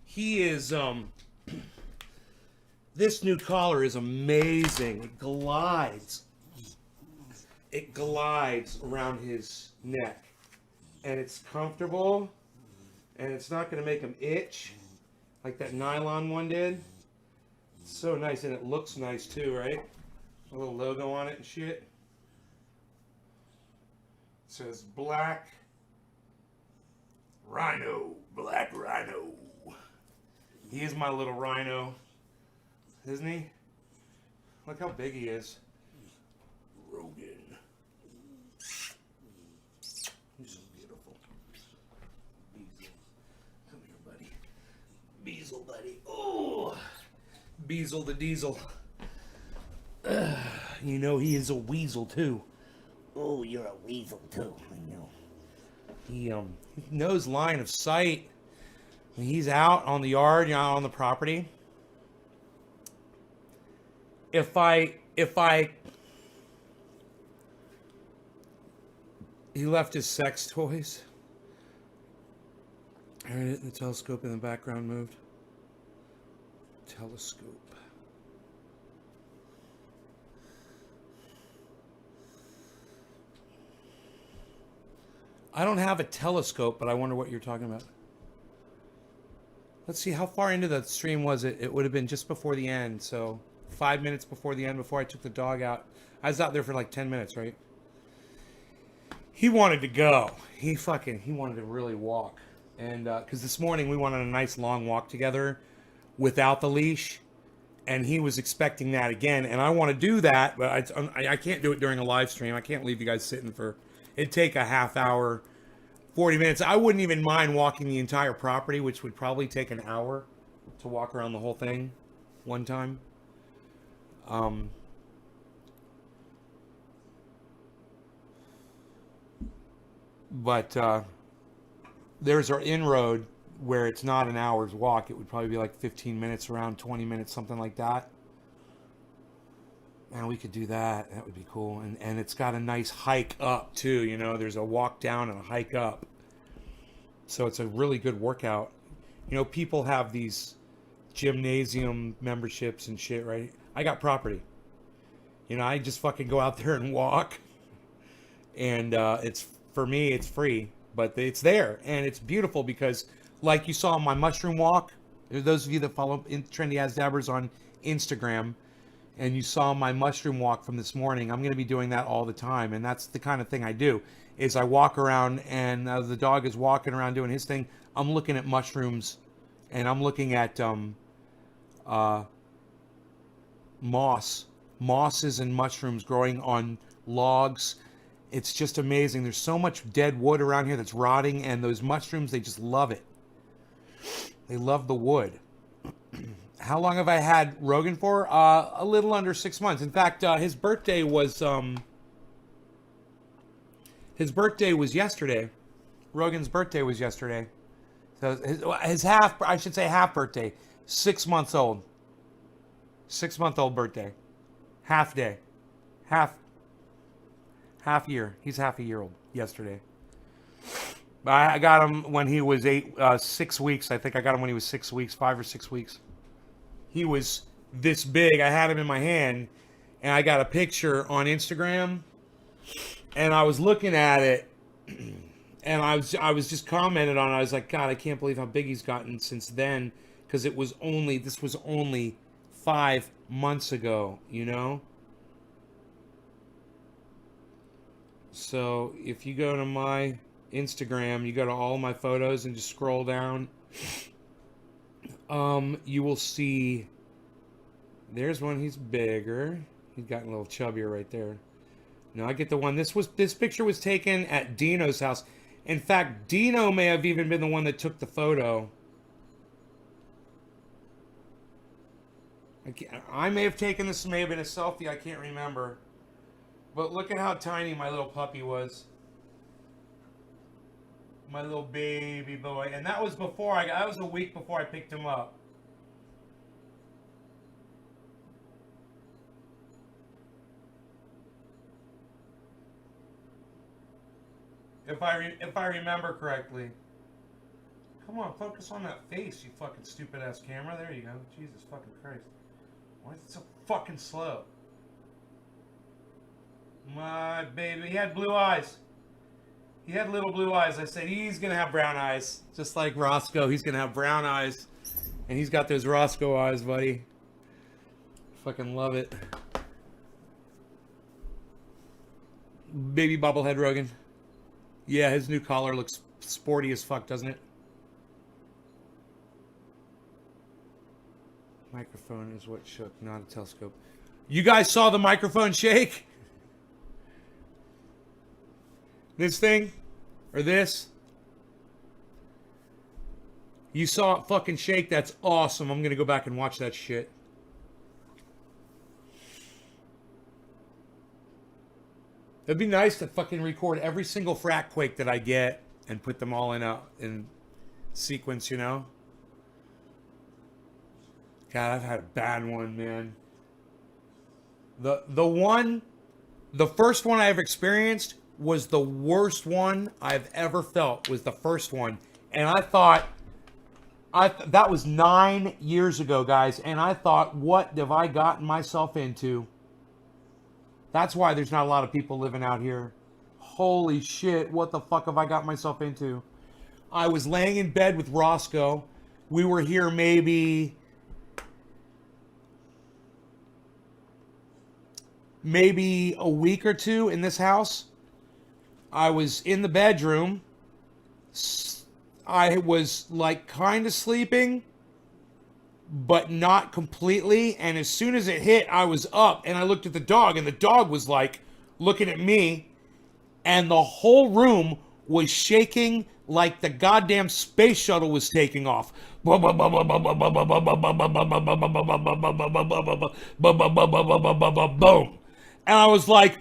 he is this new collar is amazing. It glides. It glides around his neck. And it's comfortable. And it's not going to make him itch like that nylon one did. It's so nice, and it looks nice too, right? A little logo on it and shit. It says Black Rhino. Black Rhino. He is my little rhino. Isn't he? Look how big he is. Rogan. He's so beautiful. Beezle. Come here, buddy. Beezle, buddy. Oh! Beezle the Diesel. You know he is a weasel, too. Oh, you're a weasel, too. I know. He knows line of sight. When he's out on the yard, out on the property. If I he left his sex toys. Alright, the telescope in the background moved. Telescope. I don't have a telescope, but I wonder what you're talking about. Let's see, how far into the stream was it? It would have been just before the end, so 5 minutes before the end, before I took the dog out. I was out there for like 10 minutes, right? He wanted to go. He wanted to really walk. And because this morning we went on a nice long walk together without the leash, and he was expecting that again. And I want to do that, but I can't do it during a live stream. I can't leave you guys sitting for... It'd take a half hour, 40 minutes. I wouldn't even mind walking the entire property, which would probably take an hour to walk around the whole thing one time. But there's our inroad where it's not an hour's walk. It would probably be like 15 minutes, around 20 minutes, something like that. And we could do that. That would be cool. And it's got a nice hike up too, you know. There's a walk down and a hike up. So it's a really good workout. You know, people have these gymnasium memberships and shit, right? I got property. You know, I just fucking go out there and walk. And it's, for me, it's free. But it's there. And it's beautiful because, like you saw on my mushroom walk, those of you that follow Trendy As Dabbers on Instagram, and you saw my mushroom walk from this morning, I'm going to be doing that all the time. And that's the kind of thing I do, is I walk around and the dog is walking around doing his thing. I'm looking at mushrooms and I'm looking at mosses and mushrooms growing on logs. It's just amazing. There's so much dead wood around here that's rotting, and those mushrooms, they just love it. They love the wood. How long have I had Rogan for? A little under 6 months. In fact, his birthday was yesterday. Rogan's birthday was yesterday. So his half birthday. 6 months old. 6 month old birthday. Half day. Half year. He's half a year old yesterday. I got him when he was 6 weeks. I think I got him when he was 6 weeks, 5 or 6 weeks. He was this big. I had him in my hand, and I got a picture on Instagram, and I was looking at it, and I was just commented on it. I was like, God, I can't believe how big he's gotten since then, because this was only 5 months ago, you know? So if you go to my Instagram, you go to all my photos and just scroll down, you will see, there's one, he's bigger. He's gotten a little chubbier right there. No, I get the one. This picture was taken at Dino's house. In fact, Dino may have even been the one that took the photo. I may have taken this, may have been a selfie, I can't remember. But look at how tiny my little puppy was. My little baby boy. And that was that was a week before I picked him up. If I remember correctly. Come on, focus on that face, you fucking stupid ass camera. There you go. Jesus fucking Christ. Why is it so fucking slow? My baby, he had blue eyes. He had little blue eyes. I said he's gonna have brown eyes, just like Roscoe. He's gonna have brown eyes, and he's got those Roscoe eyes, buddy. Fucking love it. Baby bobblehead Rogan. Yeah, his new collar looks sporty as fuck, doesn't it? Microphone is what shook, not a telescope. You guys saw the microphone shake? This thing? Or this? You saw it fucking shake? That's awesome. I'm gonna go back and watch that shit. It'd be nice to fucking record every single frack quake that I get and put them all in sequence, you know? God, I've had a bad one, man. The first one I've experienced was the worst one I've ever felt. Was the first one, and I thought, that was 9 years ago, guys, and I thought, what have I gotten myself into? That's why there's not a lot of people living out here. Holy shit, what the fuck have I got myself into? I was laying in bed with Roscoe. We were here maybe a week or two in this house. I was in the bedroom. I was like kind of sleeping, but not completely. And as soon as it hit, I was up and I looked at the dog, and the dog was like looking at me, and the whole room was shaking like the goddamn space shuttle was taking off. Boom. And I was like,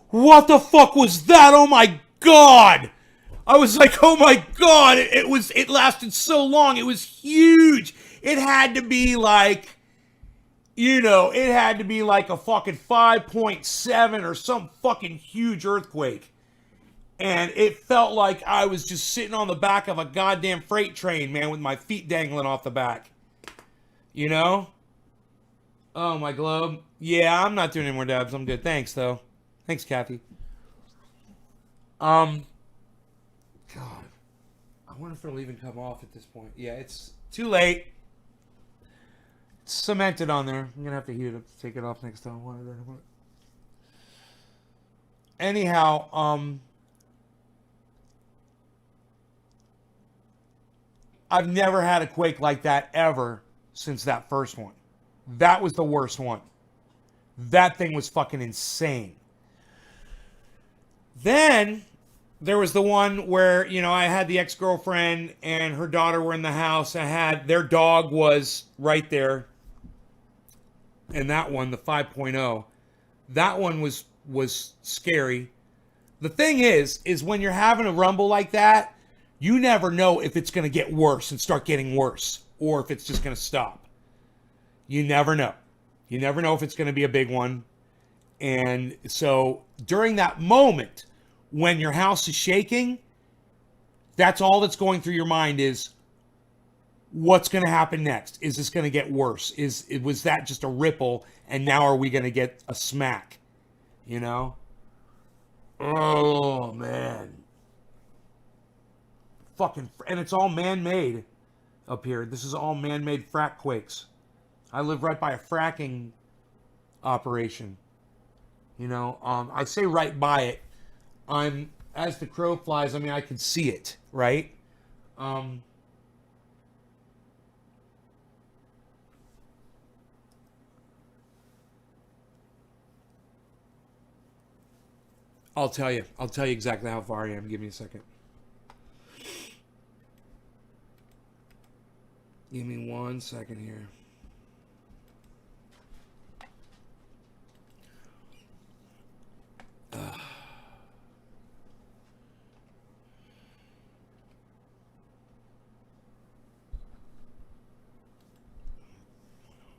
what the fuck was that? Oh my God. I was like, oh my God. It lasted so long. It was huge. It had to be like, it had to be like a fucking 5.7 or some fucking huge earthquake. And it felt like I was just sitting on the back of a goddamn freight train, man, with my feet dangling off the back. You know? Oh, my globe. Yeah, I'm not doing any more dabs. I'm good. Thanks, though. Thanks, Kathy. God. I wonder if it'll even come off at this point. Yeah, it's too late. It's cemented on there. I'm going to have to heat it up to take it off next time. Anyhow, I've never had a quake like that ever since that first one. That was the worst one. That thing was fucking insane. Then there was the one where, I had the ex-girlfriend and her daughter were in the house. Their dog was right there. And that one, the 5.0, that one was scary. The thing is when you're having a rumble like that, you never know if it's going to get worse and start getting worse, or if it's just going to stop. You never know. You never know if it's going to be a big one. And so during that moment when your house is shaking, that's all that's going through your mind is, what's going to happen next? Is this going to get worse? Was that just a ripple, and now are we going to get a smack? Oh, man. And it's all man-made up here. This is all man-made frack quakes. I live right by a fracking operation. I say right by it. I'm, as the crow flies, I can see it, right? I'll tell you exactly how far I am. Give me a second. Give me 1 second here. I'm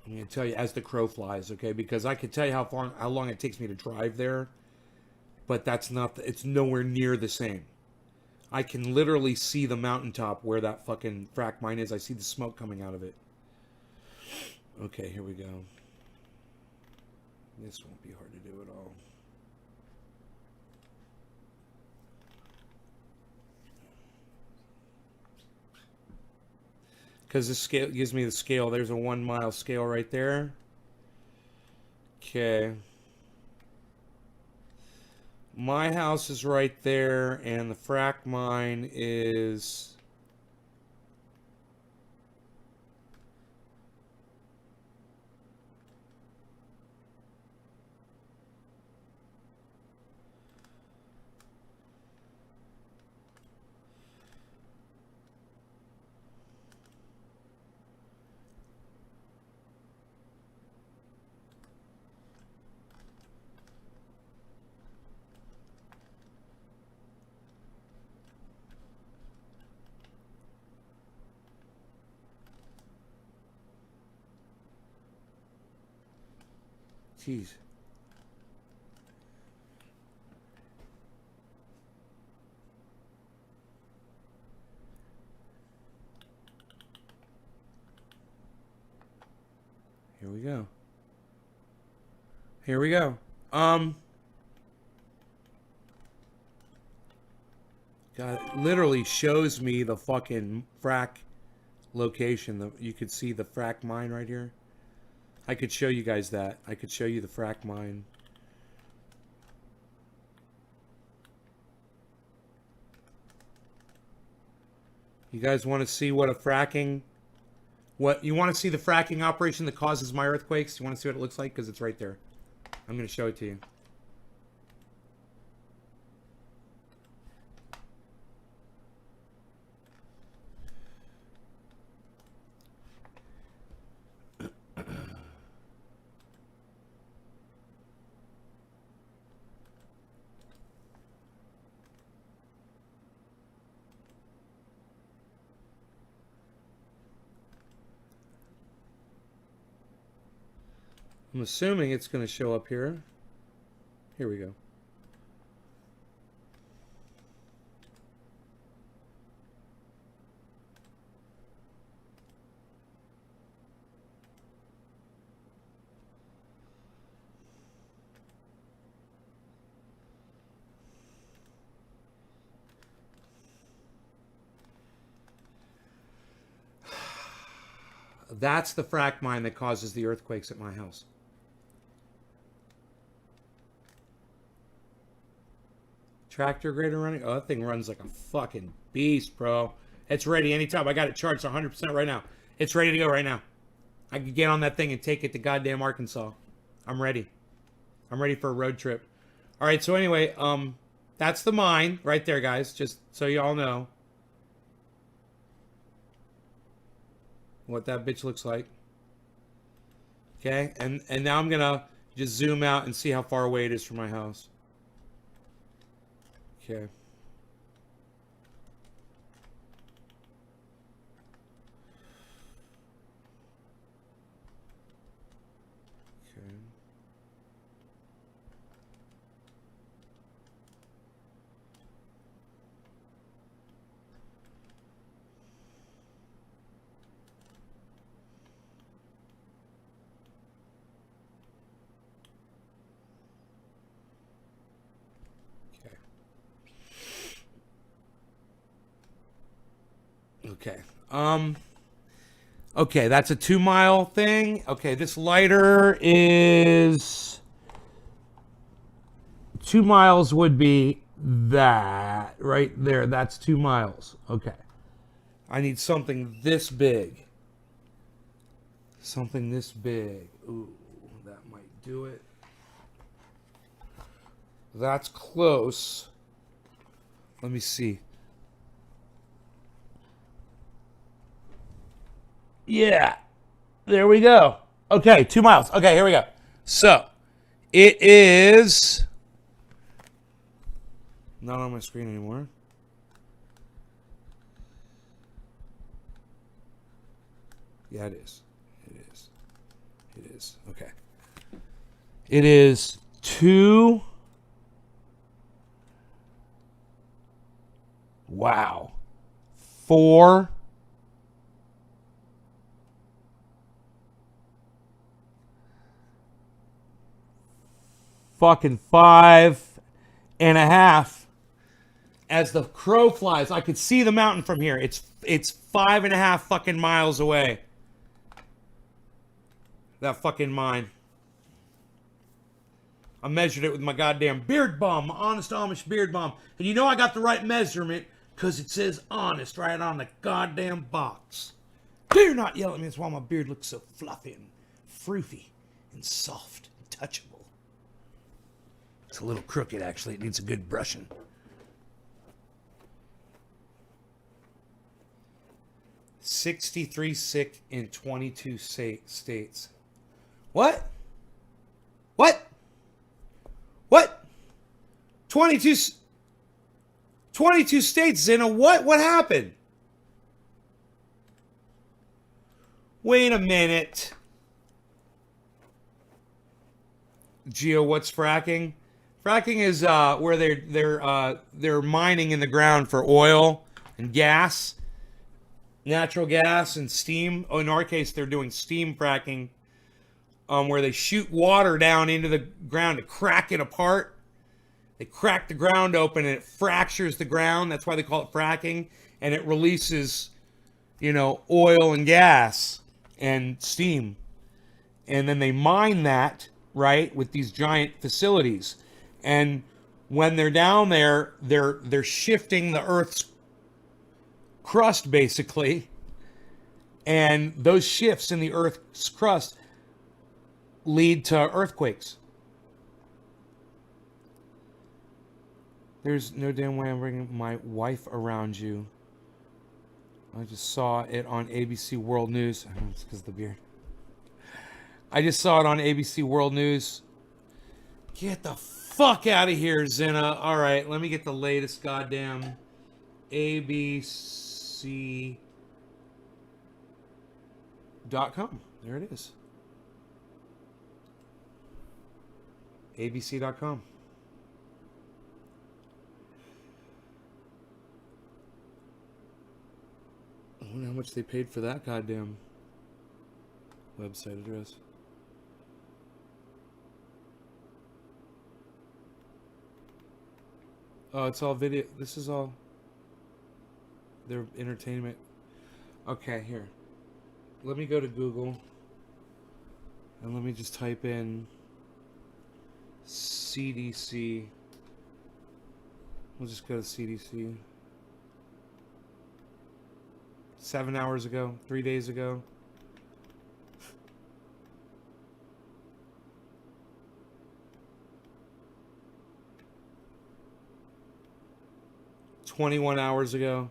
going to tell you as the crow flies, okay? Because I could tell you how long it takes me to drive there, but it's nowhere near the same. I can literally see the mountaintop where that fucking frack mine is. I see the smoke coming out of it. Okay, here we go. This won't be hard to do at all. Because this scale gives me the scale. There's a 1 mile scale right there. Okay. My house is right there, and the frack mine is... Jeez. Here we go. Here we go. God, it literally shows me the fucking frack location. You could see the frack mine right here. I could show you guys that. I could show you the frack mine. You guys want to see what a fracking... What you want to see the fracking operation that causes my earthquakes? You want to see what it looks like? Because it's right there. I'm going to show it to you. I'm assuming it's going to show up here. Here we go. That's the frack mine that causes the earthquakes at my house. Tractor grader running? Oh, that thing runs like a fucking beast, bro. It's ready anytime. I got it charged 100% right now. It's ready to go right now. I could get on that thing and take it to goddamn Arkansas. I'm ready. I'm ready for a road trip. All right, so anyway, that's the mine right there, guys. Just so you all know what that bitch looks like. Okay, and now I'm gonna just zoom out and see how far away it is from my house. Okay. Okay. Okay, that's a 2 mile thing. Okay, this lighter is 2 miles would be that right there. That's 2 miles. Okay. I need something this big. Something this big. Ooh, that might do it. That's close. Let me see. Yeah, there we go. Okay, 2 miles. Okay, here we go. So, it is not on my screen anymore. Yeah, it is. It is. It is. Okay. It is 2. Wow. Wow. 4. Fucking 5.5. As the crow flies, I could see the mountain from here. It's 5.5 fucking miles away. That fucking mine. I measured it with my goddamn beard balm, my Honest Amish beard balm. And you know I got the right measurement because it says honest right on the goddamn box. Do not yell at me. That's why my beard looks so fluffy and froofy and soft and touchable. It's a little crooked, actually. It needs a good brushing. $63 sick in 22 states. What? What? What? 22 states in a what? What happened? Wait a minute. Geo, what's fracking? Fracking is where they're mining in the ground for oil and gas, natural gas and steam. Oh, in our case, they're doing steam fracking, where they shoot water down into the ground to crack it apart. They crack the ground open and it fractures the ground. That's why they call it fracking, and it releases, oil and gas and steam, and then they mine that, right, with these giant facilities. And when they're down there, they're shifting the Earth's crust, basically. And those shifts in the Earth's crust lead to earthquakes. There's no damn way I'm bringing my wife around you. I just saw it on ABC World News. I know it's because of the beard. I just saw it on ABC World News. Get the fuck out of here, Zinna. All right, let me get the latest goddamn ABC.com. There it is. ABC.com. I wonder how much they paid for that goddamn website address. Oh, it's all video. This is all their entertainment. Okay, here. Let me go to Google. And let me just type in CDC. We'll just go to CDC. 7 hours ago, 3 days ago. $21 hours ago.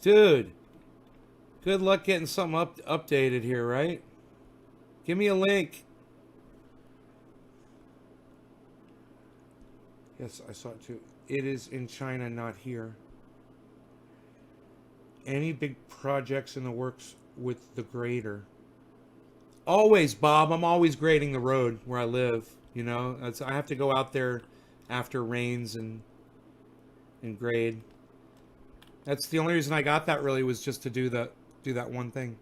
Dude, good luck getting something updated here, right? Give me a link. Yes, I saw it too. It is in China, not here. Any big projects in the works with the grader? Always, Bob. I'm always grading the road where I live. I have to go out there after rains and grade. That's the only reason I got that, really, was just to do that one thing.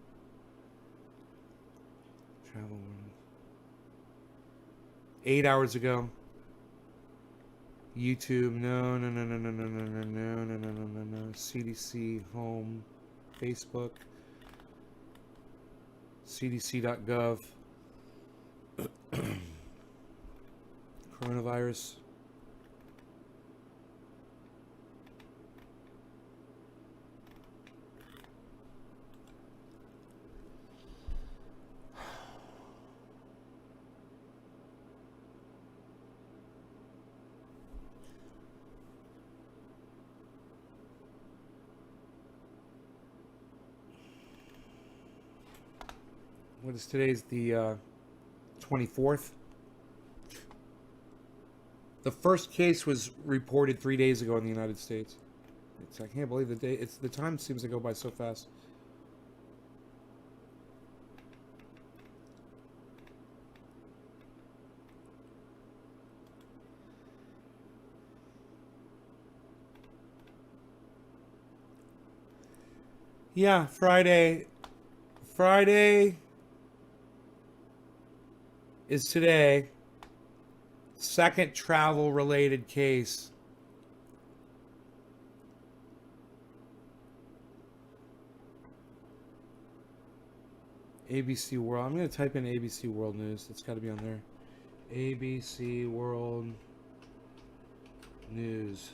Travel 8 hours ago. YouTube, no. CDC, home, Facebook, CDC.gov, coronavirus. What is today's the 24th? The first case was reported 3 days ago in the United States. I can't believe the day. The time seems to go by so fast. Yeah, Friday. Friday is today. Second travel related case. ABC World. I'm going to type in ABC World News. It's got to be on there. ABC World News.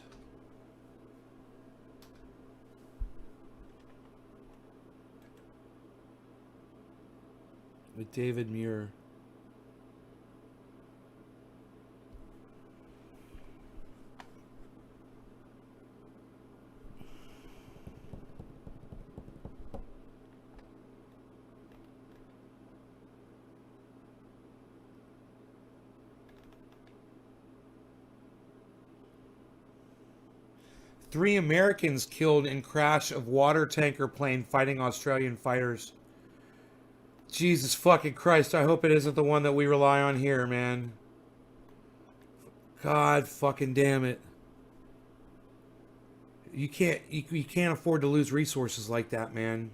With David Muir. Three Americans killed in crash of water tanker plane fighting Australian fighters. Jesus fucking Christ, I hope it isn't the one that we rely on here, man. God fucking damn it. You can't afford to lose resources like that, man.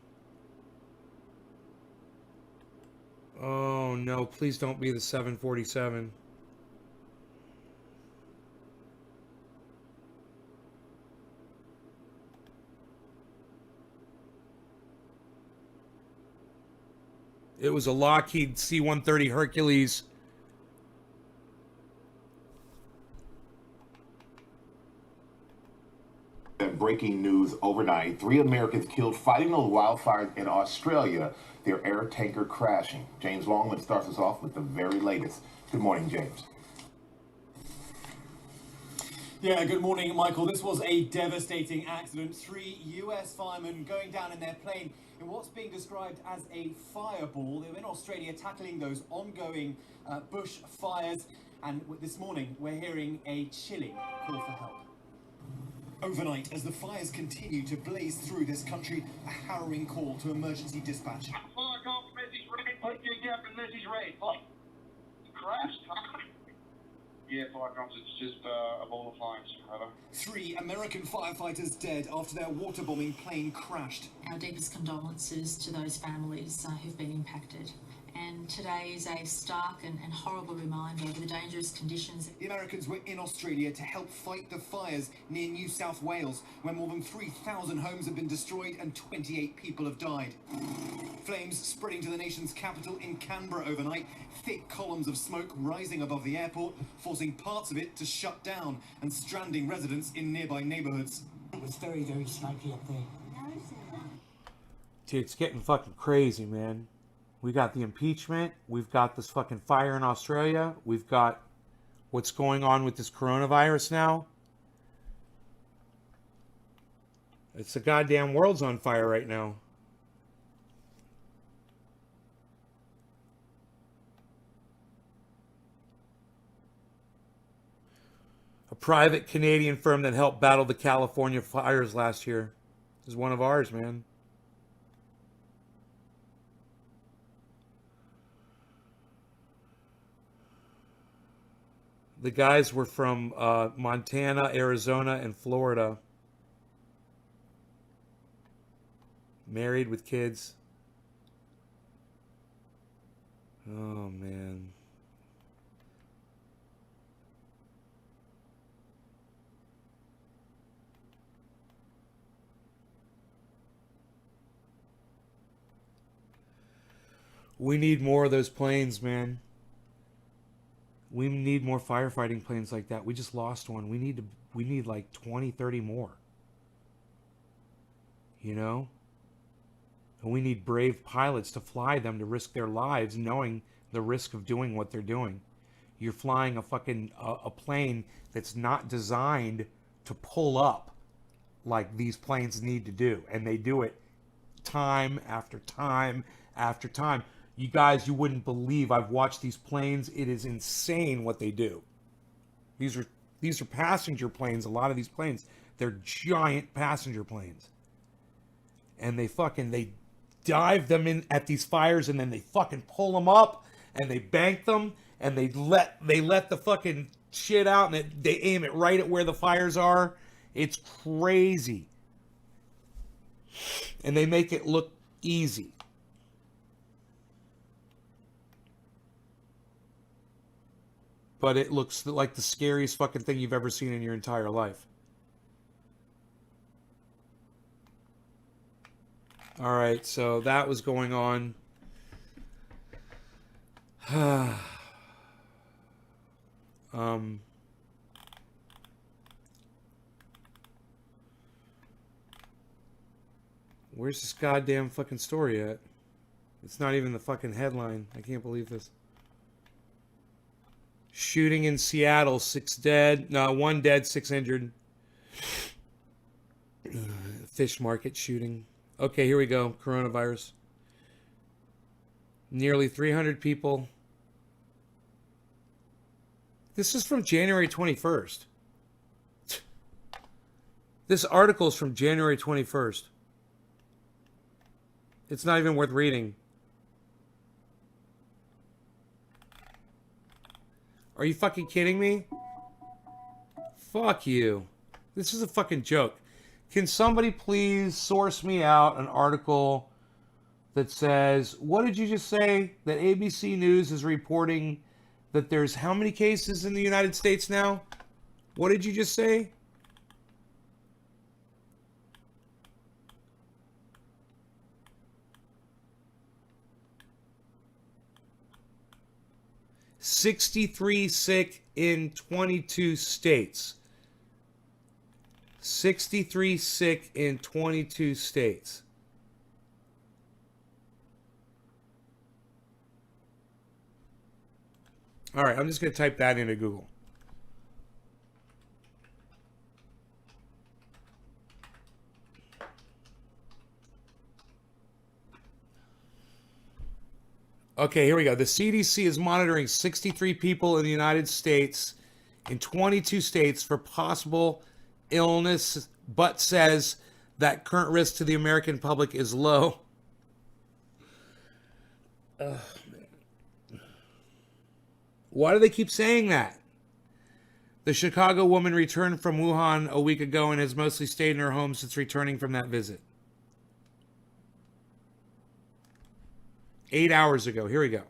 Oh no, please don't be the 747. It was a Lockheed C-130 Hercules. Breaking news overnight. 3 Americans killed fighting those wildfires in Australia. Their air tanker crashing. James Longman starts us off with the very latest. Good morning, James. Yeah, good morning, Michael. This was a devastating accident. 3 US firemen going down in their plane in what's being described as a fireball. They were in Australia tackling those ongoing bush fires. And this morning, we're hearing a chilling call for help. Overnight, as the fires continue to blaze through this country, a harrowing call to emergency dispatch. Fire company, this is Ray. Take your captain, this is Ray. Fire. Crashed? Yeah, fire company, it's just a ball of flames. Hello. 3 American firefighters dead after their waterbombing plane crashed. Our deepest condolences to those families who've been impacted. And today is a stark and horrible reminder of the dangerous conditions. The Americans were in Australia to help fight the fires near New South Wales, where more than 3,000 homes have been destroyed and 28 people have died. Flames spreading to the nation's capital in Canberra overnight, thick columns of smoke rising above the airport, forcing parts of it to shut down and stranding residents in nearby neighbourhoods. It was very, very smoky up there. Dude, it's getting fucking crazy, man. We got the impeachment. We've got this fucking fire in Australia. We've got what's going on with this coronavirus now. It's the goddamn world's on fire right now. A private Canadian firm that helped battle the California fires last year is one of ours, man. The guys were from Montana, Arizona, and Florida. Married with kids. Oh, man. We need more of those planes, man. We need more firefighting planes like that. We just lost one. We need like 20, 30 more. You know? And we need brave pilots to fly them to risk their lives knowing the risk of doing what they're doing. You're flying a fucking a plane that's not designed to pull up like these planes need to do. And they do it time after time after time. You guys, you wouldn't believe. I've watched these planes. It is insane what they do. These are passenger planes. A lot of these planes, they're giant passenger planes. And they dive them in at these fires, and then they fucking pull them up and they bank them, and they let the fucking shit out, and they aim it right at where the fires are. It's crazy. And they make it look easy. But it looks like the scariest fucking thing you've ever seen in your entire life. All right, so that was going on. Where's this goddamn fucking story at? It's not even the fucking headline. I can't believe this. Shooting in Seattle, 6 dead. No, 1 dead, 6 injured. Fish market shooting. Okay, here we go. Coronavirus. Nearly 300 people. This is from January 21st. This article is from January 21st. It's not even worth reading. Are you fucking kidding me? Fuck you. This is a fucking joke. Can somebody please source me out an article that says, what did you just say? That ABC News is reporting that there's how many cases in the United States now? What did you just say? $63 sick in 22 states. 63 sick in 22 states. All right, I'm just going to type that into Google. Okay, here we go. The CDC is monitoring 63 people in the United States in 22 states for possible illness, but says that current risk to the American public is low. Ugh, man. Why do they keep saying that? The Chicago woman returned from Wuhan a week ago and has mostly stayed in her home since returning from that visit. 8 hours ago. Here we go.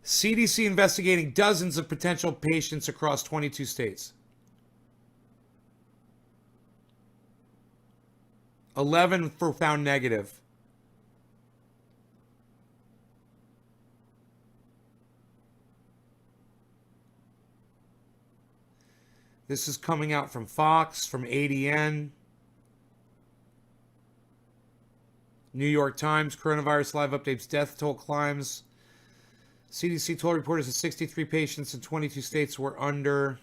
CDC investigating dozens of potential patients across 22 states. 11 were found negative. This is coming out from Fox, from ADN. New York Times, coronavirus live updates, death toll climbs. CDC told reporters that 63 patients in 22 states were under.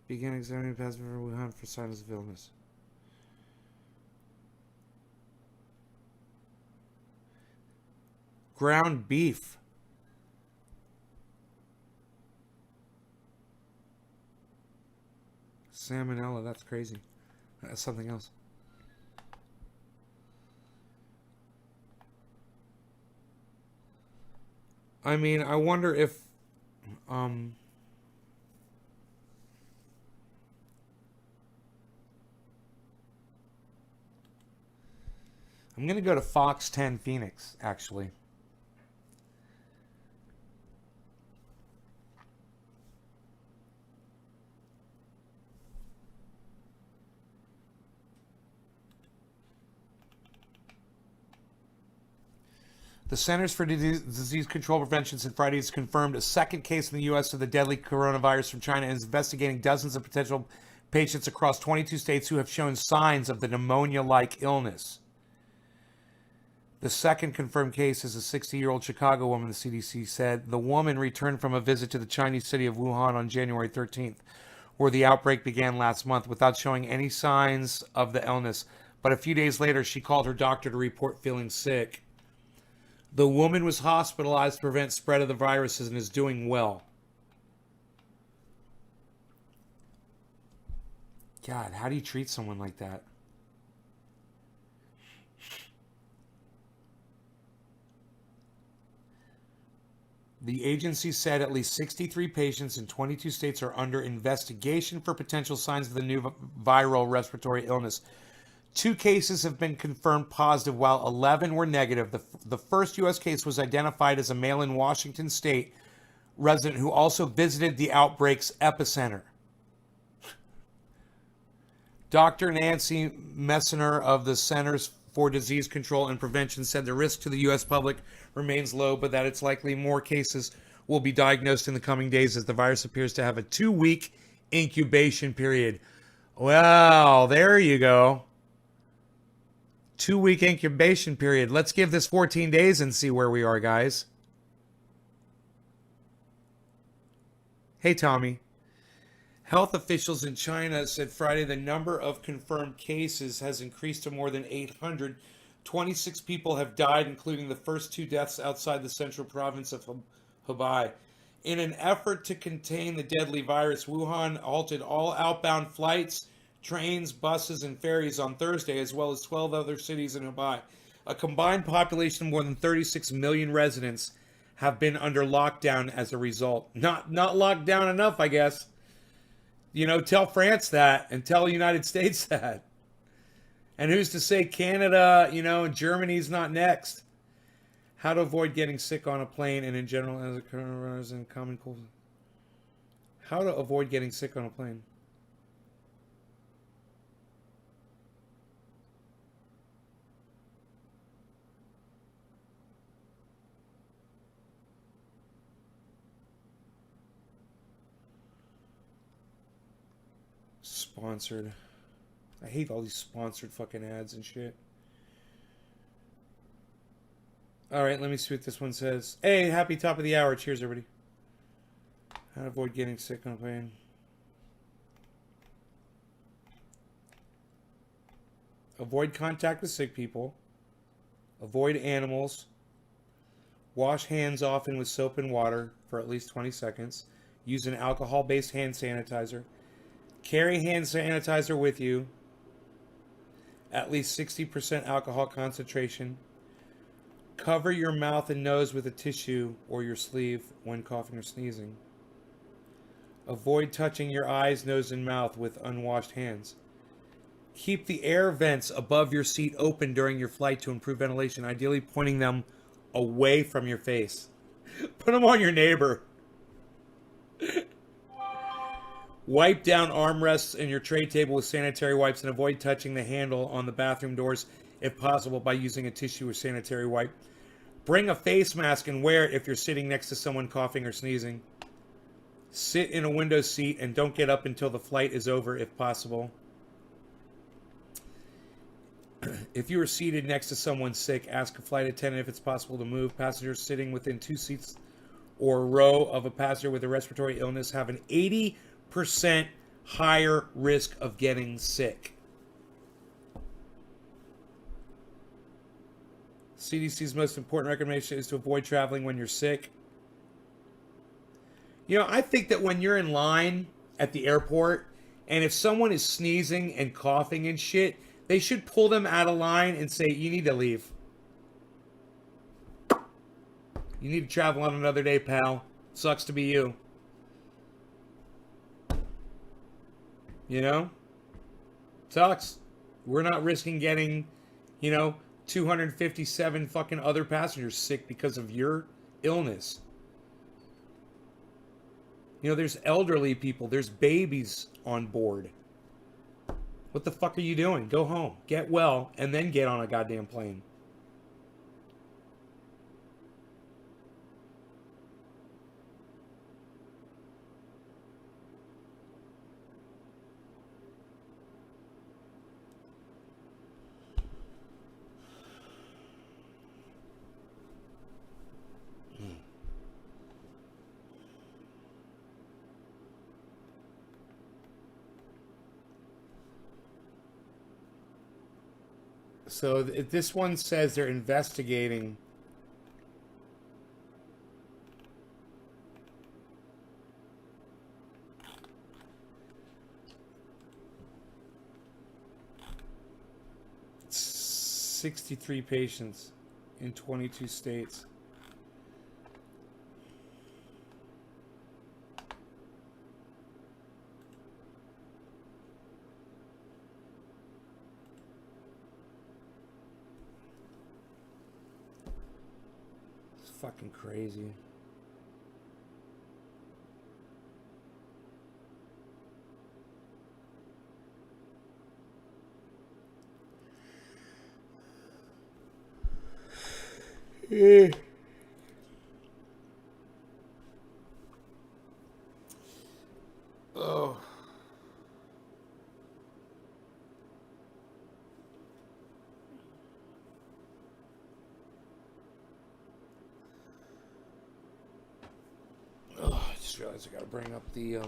Began examining passengers from Wuhan for signs of illness. Ground beef. Salmonella, that's crazy. That's something else. I mean, I wonder if I'm going to go to Fox 10 Phoenix, actually. The Centers for Disease Control Prevention said Friday has confirmed a second case in the U.S. of the deadly coronavirus from China and is investigating dozens of potential patients across 22 states who have shown signs of the pneumonia-like illness. The second confirmed case is a 60-year-old Chicago woman, the CDC said. The woman returned from a visit to the Chinese city of Wuhan on January 13th, where the outbreak began last month, without showing any signs of the illness. But a few days later, she called her doctor to report feeling sick. The woman was hospitalized to prevent spread of the viruses and is doing well. God, how do you treat someone like that? The agency said at least 63 patients in 22 states are under investigation for potential signs of the new viral respiratory illness. 2 cases have been confirmed positive, while 11 were negative. The first U.S. case was identified as a male in Washington State resident who also visited the outbreak's epicenter. Dr. Nancy Messner of the Centers for Disease Control and Prevention said the risk to the U.S. public remains low, but that it's likely more cases will be diagnosed in the coming days as the virus appears to have a 2-week incubation period. Well, there you go. 2-week incubation period. Let's give this 14 days and see where we are, guys. Hey, Tommy. Health officials in China said Friday the number of confirmed cases has increased to more than 800. 26 people have died, including the first 2 deaths outside the central province of Hubei. In an effort to contain the deadly virus, Wuhan halted all outbound flights, trains, buses, and ferries on Thursday, as well as 12 other cities in Hubei. A combined population of more than 36 million residents have been under lockdown as a result. Not locked down enough, I guess. You know, tell France that and tell the United States that. And who's to say Canada, you know, and Germany's not next? How to avoid getting sick on a plane and in general as a coronavirus and common cold. How to avoid getting sick on a plane. Sponsored. I hate all these sponsored fucking ads and shit. Alright, let me see what this one says. Hey, happy top of the hour. Cheers, everybody. How to avoid getting sick on a plane. Avoid contact with sick people. Avoid animals. Wash hands often with soap and water for at least 20 seconds. Use an alcohol-based hand sanitizer. Carry hand sanitizer with you. At least 60% alcohol concentration. Cover your mouth and nose with a tissue or your sleeve when coughing or sneezing. Avoid touching your eyes, nose, and mouth with unwashed hands. Keep the air vents above your seat open during your flight to improve ventilation, ideally pointing them away from your face. Put them on your neighbor. Wipe down armrests and your tray table with sanitary wipes and avoid touching the handle on the bathroom doors if possible by using a tissue or sanitary wipe. Bring a face mask and wear it if you're sitting next to someone coughing or sneezing. Sit in a window seat and don't get up until the flight is over if possible. If you are seated next to someone sick, ask a flight attendant if it's possible to move. Passengers sitting within 2 seats or row of a passenger with a respiratory illness have an 80% higher risk of getting sick. CDC's most important recommendation is to avoid traveling when you're sick. You know, I think that when you're in line at the airport and if someone is sneezing and coughing and shit, they should pull them out of line and say, you need to leave. You need to travel on another day, pal. Sucks to be you. You know? Sucks. We're not risking getting, 257 fucking other passengers sick because of your illness. There's elderly people. There's babies on board. What the fuck are you doing? Go home. Get well, and then get on a goddamn plane. So this one says they're investigating. It's 63 patients in 22 states. fucking crazy. Oh. Oh, I just realized I gotta bring up the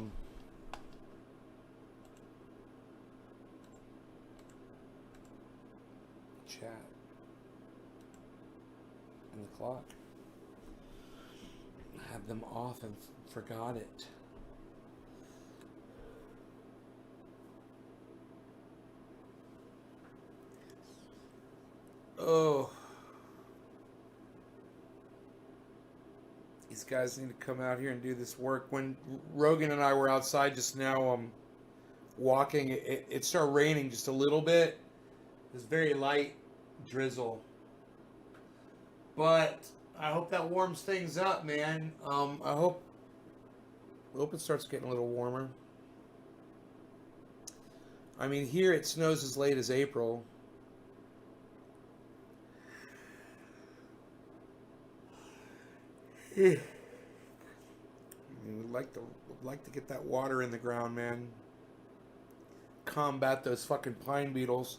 chat and the clock. I had them off and forgot it. Oh. These guys need to come out here and do this work. When Rogan and I were outside just now walking, it started raining just a little bit. It was very light drizzle. But I hope that warms things up, man. I hope it starts getting a little warmer. I mean, here it snows as late as April. I mean, we'd like to get that water in the ground, man. Combat those fucking pine beetles.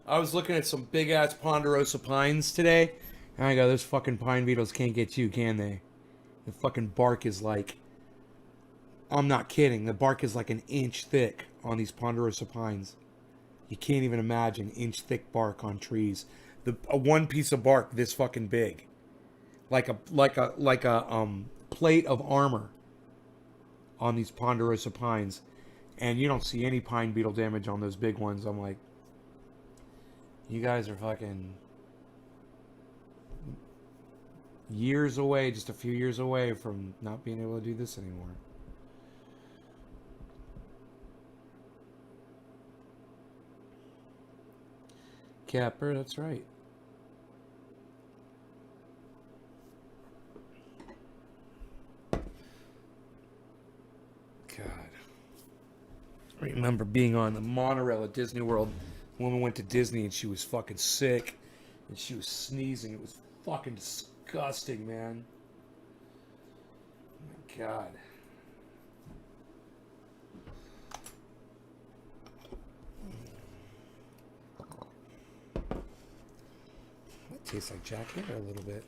I was looking at some big ass ponderosa pines today, and I go, those fucking pine beetles can't get you, can they? The fucking bark is like, I'm not kidding, the bark is like an inch thick on these ponderosa pines. You can't even imagine inch thick bark on trees. A one piece of bark this fucking big. Like a plate of armor on these ponderosa pines, and you don't see any pine beetle damage on those big ones. I'm like, you guys are fucking years away, just a few years away from not being able to do this anymore. Capper, that's right. God. I remember being on the monorail at Disney World. A woman went to Disney and she was fucking sick. And she was sneezing. It was fucking disgusting, man. Oh my God. That tastes like Jack Hair a little bit.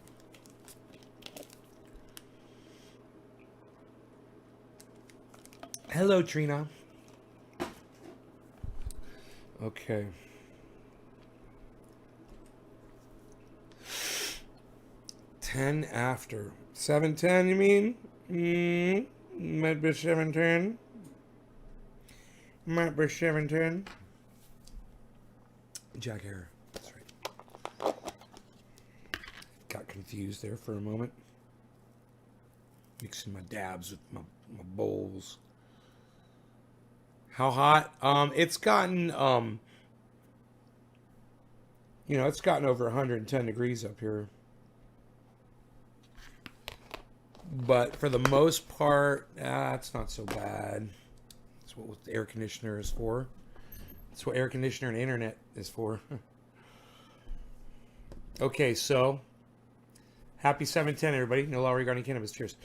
Hello, Trina. Okay. 10 after. 7:10, you mean? Might be 7:10. Might be 7:10. Jack Hair. That's right. Got confused there for a moment. Mixing my dabs with my bowls. How hot? It's gotten, it's gotten over 110 degrees up here. But for the most part, it's not so bad. That's what the air conditioner is for. That's what air conditioner and internet is for. Okay, so happy 7:10, everybody. No law regarding cannabis. Cheers.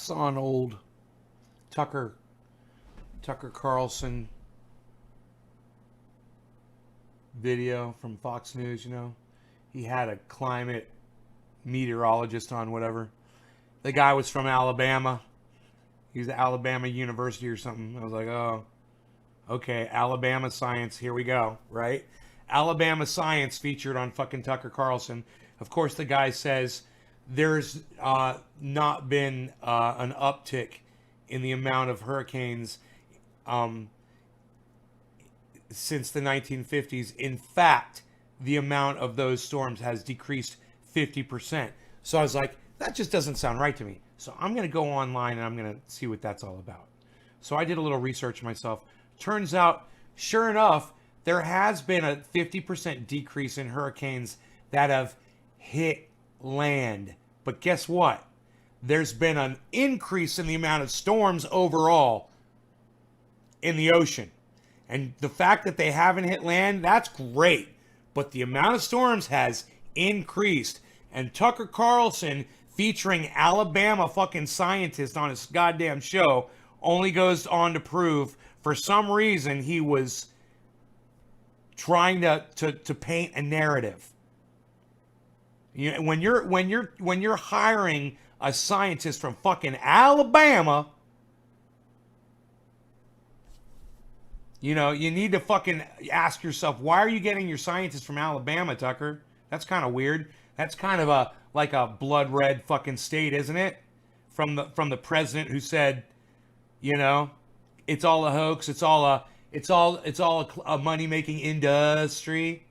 saw an old Tucker Carlson video from Fox News, you know. He had a climate meteorologist on, whatever. The guy was from Alabama. He was at Alabama University or something. I was like, oh, okay, Alabama science, here we go, right? Alabama science featured on fucking Tucker Carlson. Of course, the guy says there's not been an uptick in the amount of hurricanes since the 1950s. In fact, the amount of those storms has decreased 50%. So I was like, that just doesn't sound right to me. So I'm going to go online and I'm going to see what that's all about. So I did a little research myself. Turns out, sure enough, there has been a 50% decrease in hurricanes that have hit land. But guess what? There's been an increase in the amount of storms overall in the ocean. And the fact that they haven't hit land, that's great. But the amount of storms has increased. And Tucker Carlson, featuring Alabama fucking scientists on his goddamn show, only goes on to prove, for some reason, he was trying to paint a narrative. You know, when you're hiring a scientist from fucking Alabama, you know, you need to fucking ask yourself, why are you getting your scientists from Alabama, Tucker? That's kind of weird. That's kind of like a blood red fucking state, isn't it? From the president who said, you know, it's all a hoax, it's all a money making industry.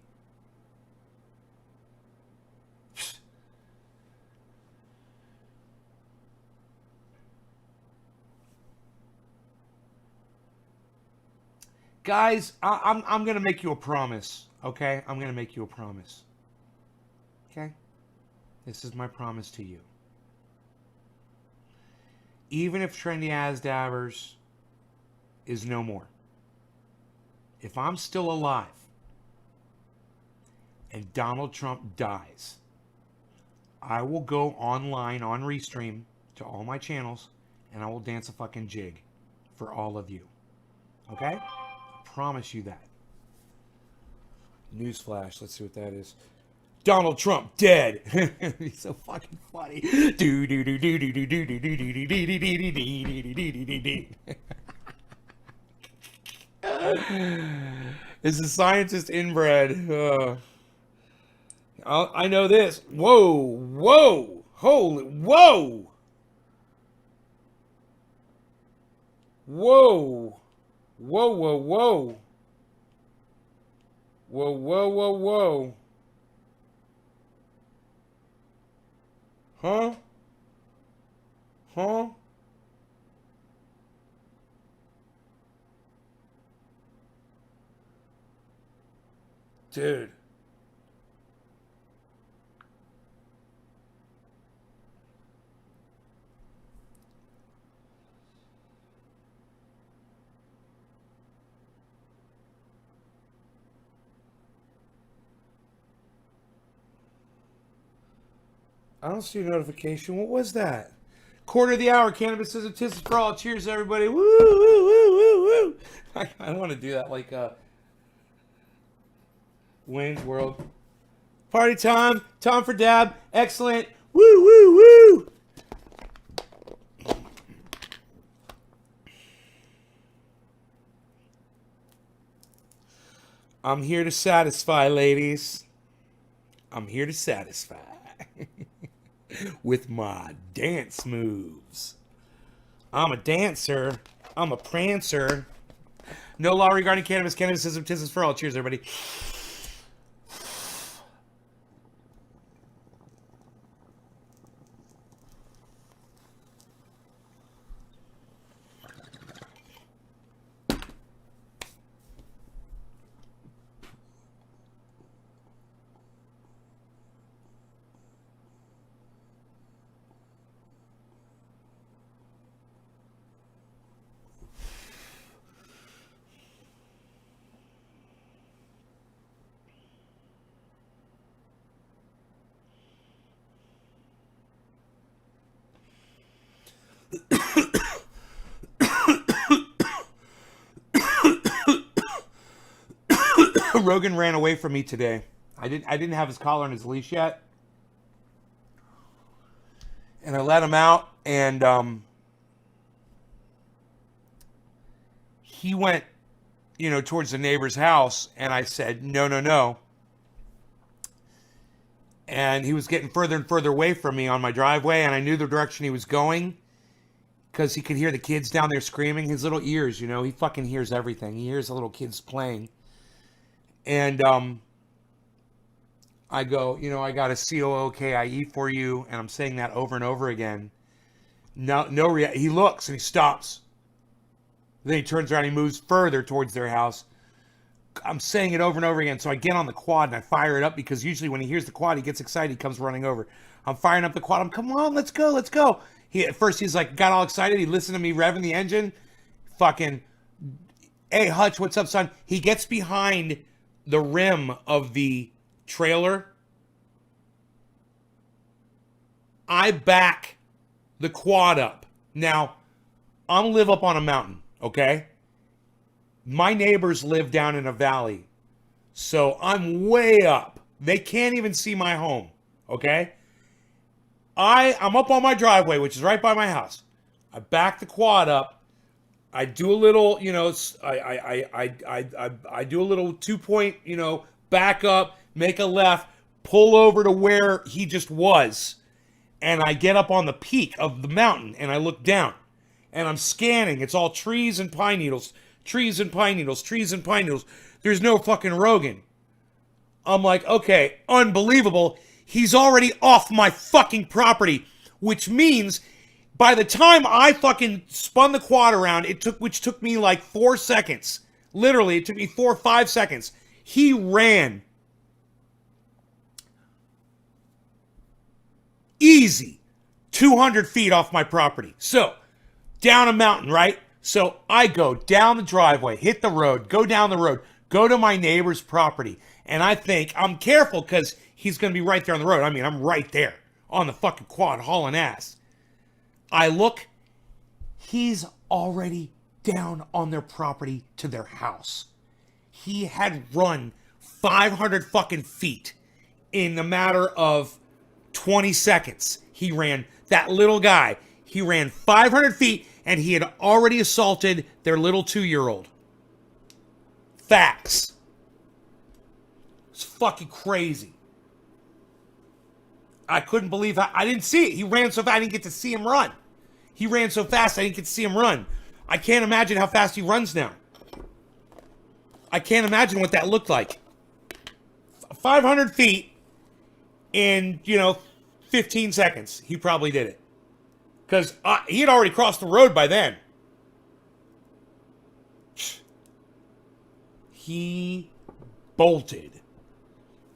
Guys, I'm gonna make you a promise, okay? I'm gonna make you a promise. Okay? This is my promise to you. Even if Trendy Asdabbers is no more, if I'm still alive and Donald Trump dies, I will go online on Restream to all my channels and I will dance a fucking jig for all of you. Okay? I promise you that. Newsflash, let's see what that is. Donald Trump dead. He's so fucking funny. Is a scientist inbred. I know this. Whoa, holy, whoa, whoa, whoa. Huh? Dude. I don't see a notification. What was that? Quarter of the hour. Cannabis is a tissus for all. Cheers, everybody. Woo, woo, woo, woo, woo. I don't want to do that like Wayne's World. Party time. Time for dab. Excellent. Woo, woo, woo. I'm here to satisfy, ladies. I'm here to satisfy. With my dance moves. I'm a dancer. I'm a prancer. No law regarding cannabis. Cannabis is a tissus for all. Cheers, everybody. Rogan ran away from me today. I didn't have his collar and his leash yet. And I let him out, and he went, towards the neighbor's house, and I said, no, no, no. And he was getting further and further away from me on my driveway, and I knew the direction he was going because he could hear the kids down there screaming. His little ears, he fucking hears everything. He hears the little kids playing. And I go, I got a COOKIE for you, and I'm saying that over and over again. He looks and he stops. Then he turns around, he moves further towards their house. I'm saying it over and over again. So I get on the quad and I fire it up because usually when he hears the quad, he gets excited. He comes running over. I'm firing up the quad. I'm, come on, let's go, let's go. At first he's like, got all excited. He listened to me revving the engine. Fucking, hey, Hutch, what's up, son? He gets behind the rim of the trailer. I back the quad up. Now, I'm live up on a mountain, okay? My neighbors live down in a valley. So I'm way up. They can't even see my home, okay? I'm up on my driveway, which is right by my house. I back the quad up. I do a little, I do a little 2-point, back up, make a left, pull over to where he just was. And I get up on the peak of the mountain and I look down and I'm scanning. It's all trees and pine needles, trees and pine needles, trees and pine needles. There's no fucking Rogan. I'm like, okay, unbelievable. He's already off my fucking property, which means by the time I fucking spun the quad around, which took me like 4 seconds. Literally, it took me 4 or 5 seconds. He ran easy 200 feet off my property. So, down a mountain, right? So I go down the driveway, hit the road, go down the road, go to my neighbor's property. And I think I'm careful because he's going to be right there on the road. I mean, I'm right there on the fucking quad hauling ass. I look, he's already down on their property to their house. He had run 500 fucking feet in a matter of 20 seconds. He ran, that little guy, he ran 500 feet and he had already assaulted their little 2-year-old. Facts. It's fucking crazy. I couldn't believe how, I didn't see it. He ran so fast, I didn't get to see him run. He ran so fast, I didn't get to see him run. I can't imagine how fast he runs now. I can't imagine what that looked like. 500 feet in, 15 seconds. He probably did it. Because he had already crossed the road by then. He bolted.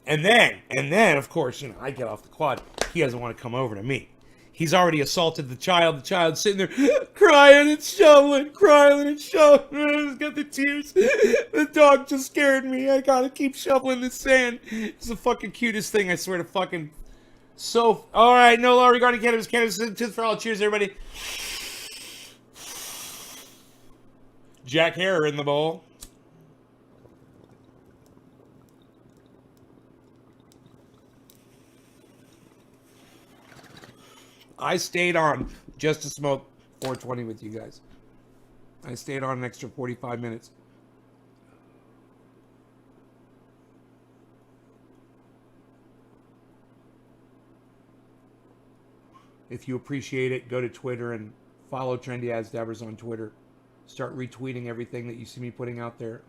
And then, of course, I get off the quad. He doesn't want to come over to me. He's already assaulted the child. The child's sitting there crying and shoveling, crying and shoveling. He's got the tears. The dog just scared me. I gotta keep shoveling the sand. It's the fucking cutest thing, I swear to fucking. So, alright, no law regarding cannabis. Cannabis is for all. Cheers, everybody. Jack Harrer in the bowl. I stayed on just to smoke 420 with you guys. I stayed on an extra 45 minutes. If you appreciate it, go to Twitter and follow Trendy As Dabbers on Twitter. Start retweeting everything that you see me putting out there.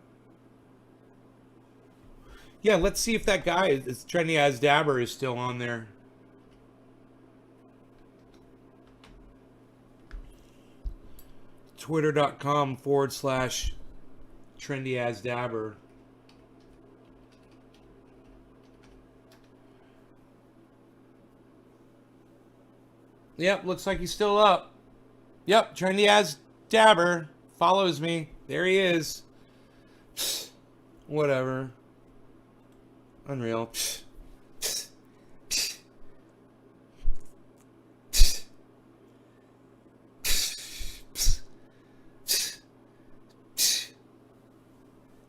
Yeah, let's see if that guy is Trendy As Dabber is still on there. Twitter.com/TrendyAsDabber. Yep, looks like he's still up. Yep, Trendy As Dabber follows me. There he is. Whatever. Unreal.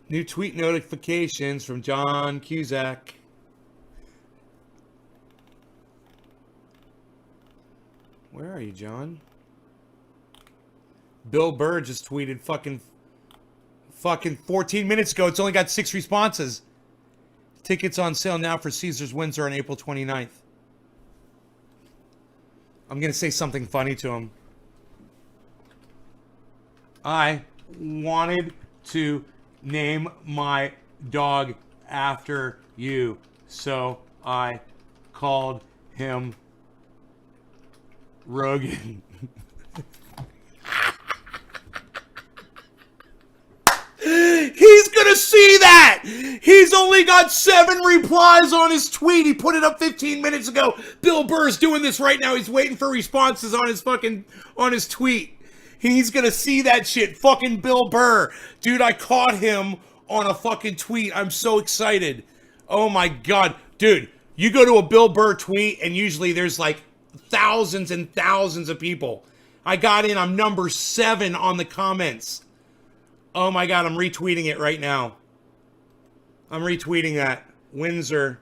New tweet notifications from John Cusack. Where are you, John? Bill Burr just tweeted fucking 14 minutes ago. It's only got 6 responses. Tickets on sale now for Caesars Windsor on April 29th. I'm going to say something funny to him. I wanted to name my dog after you, so I called him Rogan. He's gonna see that! He's only got 7 replies on his tweet. He put it up 15 minutes ago. Bill Burr's doing this right now. He's waiting for responses on his tweet. He's gonna see that shit. Fucking Bill Burr. Dude, I caught him on a fucking tweet. I'm so excited. Oh my god. Dude, you go to a Bill Burr tweet and usually there's like thousands and thousands of people. I got in, I'm number 7 on the comments. Oh my god, I'm retweeting it right now. I'm retweeting that. Windsor,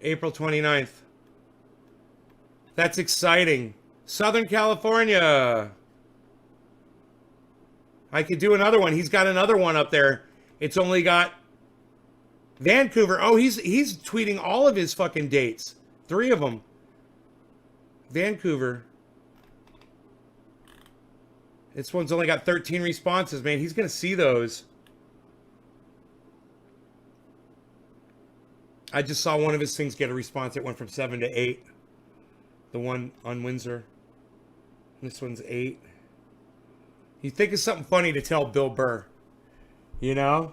April 29th. That's exciting. Southern California. I could do another one. He's got another one up there. It's only got Vancouver. Oh, he's tweeting all of his fucking dates. 3 of them. Vancouver. This one's only got 13 responses, man. He's going to see those. I just saw one of his things get a response. It went from 7 to 8. The one on Windsor. This one's 8. You think it's something funny to tell Bill Burr. You know?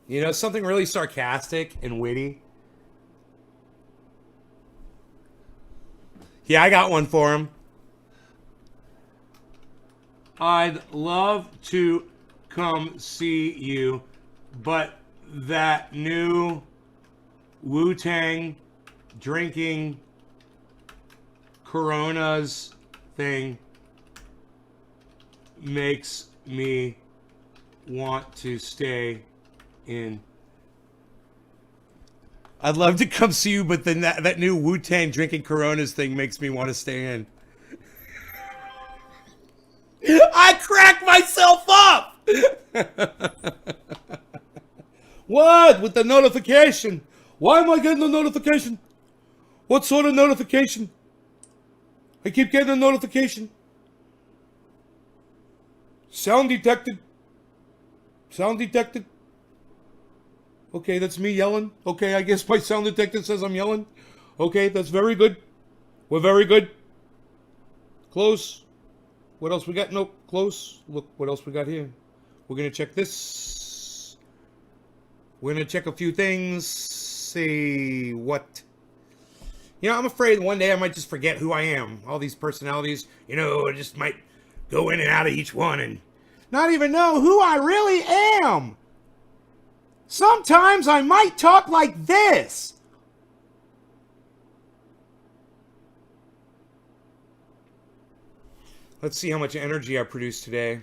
You know, something really sarcastic and witty. Yeah, I got one for him. I'd love to come see you, but that new Wu-Tang drinking Coronas thing makes me want to stay in. I'd love to come see you, but then that new Wu-Tang drinking Coronas thing makes me want to stay in. I cracked myself up! What? With the notification? Why am I getting the notification? What sort of notification? I keep getting a notification. Sound detected. Sound detected. Okay, that's me yelling. Okay, I guess my sound detector says I'm yelling. Okay, that's very good. We're very good. Close. What else we got? Nope. Close. Look, what else we got here? We're going to check this. We're going to check a few things. Say what? You know, I'm afraid one day I might just forget who I am. All these personalities, you know, I just might go in and out of each one and not even know who I really am. Sometimes I might talk like this. Let's see how much energy I produced today.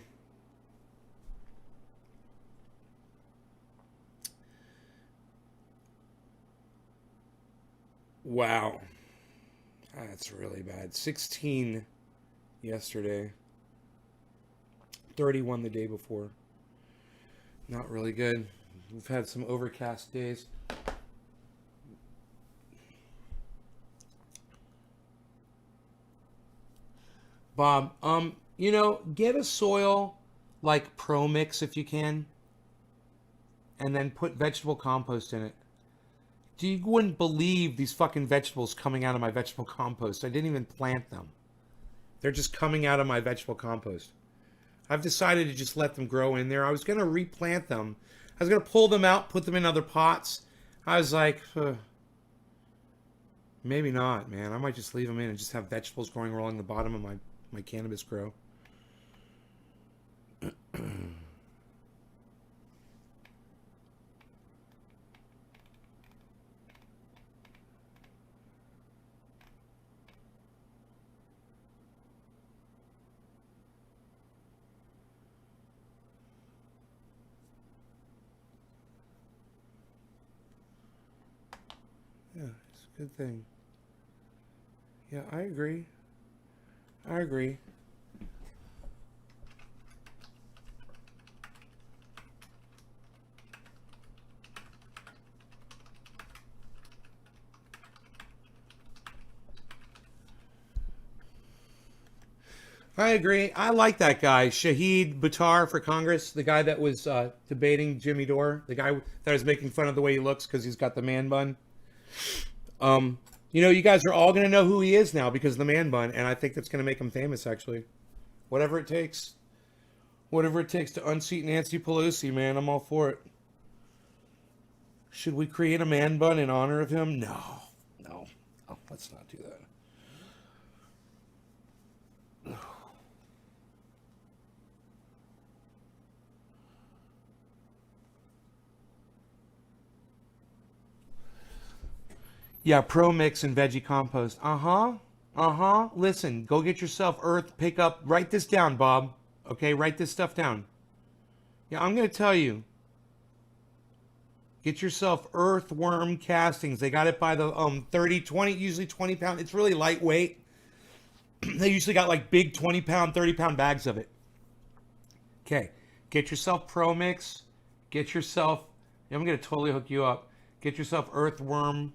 Wow. That's really bad. 16 yesterday. 31 the day before. Not really good. We've had some overcast days. Bob, you know, get a soil like Pro Mix if you can, and then put vegetable compost in it. You wouldn't believe these fucking vegetables coming out of my vegetable compost. I didn't even plant them. They're just coming out of my vegetable compost. I've decided to just let them grow in there. I was going to replant them. I was going to pull them out, put them in other pots. I was like, maybe not, man. I might just leave them in and just have vegetables growing along the bottom of my cannabis grow. Good thing. Yeah, I agree. I agree. I agree. I like that guy, Shahid Buttar for Congress, the guy that was debating Jimmy Dore, the guy that was making fun of the way he looks because he's got the man bun. You know, you guys are all going to know who he is now because of the man bun, and I think that's going to make him famous, actually. Whatever it takes. Whatever it takes to unseat Nancy Pelosi, man, I'm all for it. Should we create a man bun in honor of him? No. No. Oh, let's not do that. Yeah, Pro Mix and Veggie Compost. Listen, go get yourself Earth, pick up, write this down, Bob. Okay, write this stuff down. Yeah, I'm going to tell you. Get yourself earthworm castings. They got it by the 30, 20, usually 20 pound. It's really lightweight. They usually got like big 20 pound, 30 pound bags of it. Okay, get yourself Pro Mix. Get yourself, I'm going to totally hook you up. Get yourself earthworm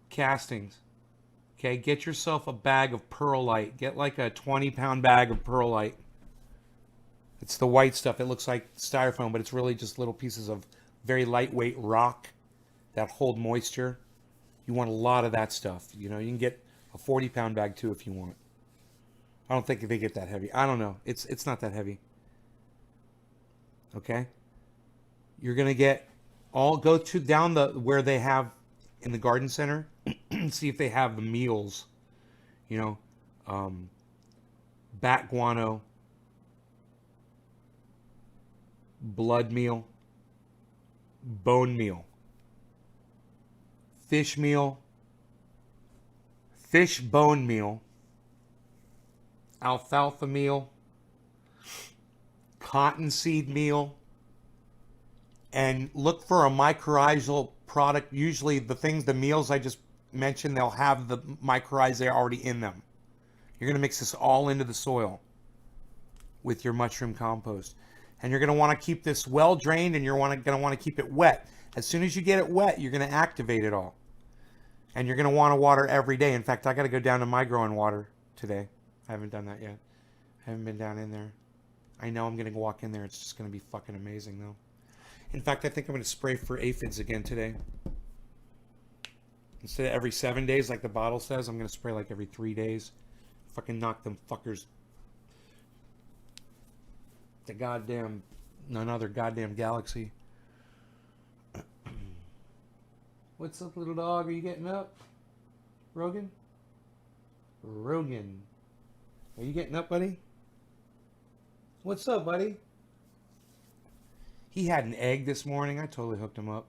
castings. Okay, get yourself a bag of perlite. Get like a 20 pound bag of perlite. It's the white stuff. It looks like styrofoam, but it's really just little pieces of very lightweight rock that hold moisture. You want a lot of that stuff. You know, you can get a 40 pound bag too if you want. I don't think they get that heavy. I don't know. It's not that heavy. Okay? You're going to get go to down where they have in the garden center and see if they have the meals, you know, bat guano, blood meal, bone meal, fish meal, fish bone meal, alfalfa meal, cottonseed meal, and look for a mycorrhizal product. Usually the meals I just mentioned, they'll have the mycorrhizae already in them. You're going to mix this all into the soil with your mushroom compost. And you're going to want to keep this well drained, and you're going to want to keep it wet. As soon as you get it wet, you're going to activate it all. And you're going to want to water every day. In fact, I got to go down to my growing water today. I haven't done that yet. I haven't been down in there. I know I'm going to walk in there. It's just going to be fucking amazing, though. In fact, I think I'm going to spray for aphids again today. Instead of every 7 days, like the bottle says, I'm going to spray like every 3 days. Fucking knock them fuckers to goddamn another goddamn galaxy. What's up, little dog? Are you getting up? Rogan? Rogan. Are you getting up, buddy? What's up, buddy? He had an egg this morning. I totally hooked him up.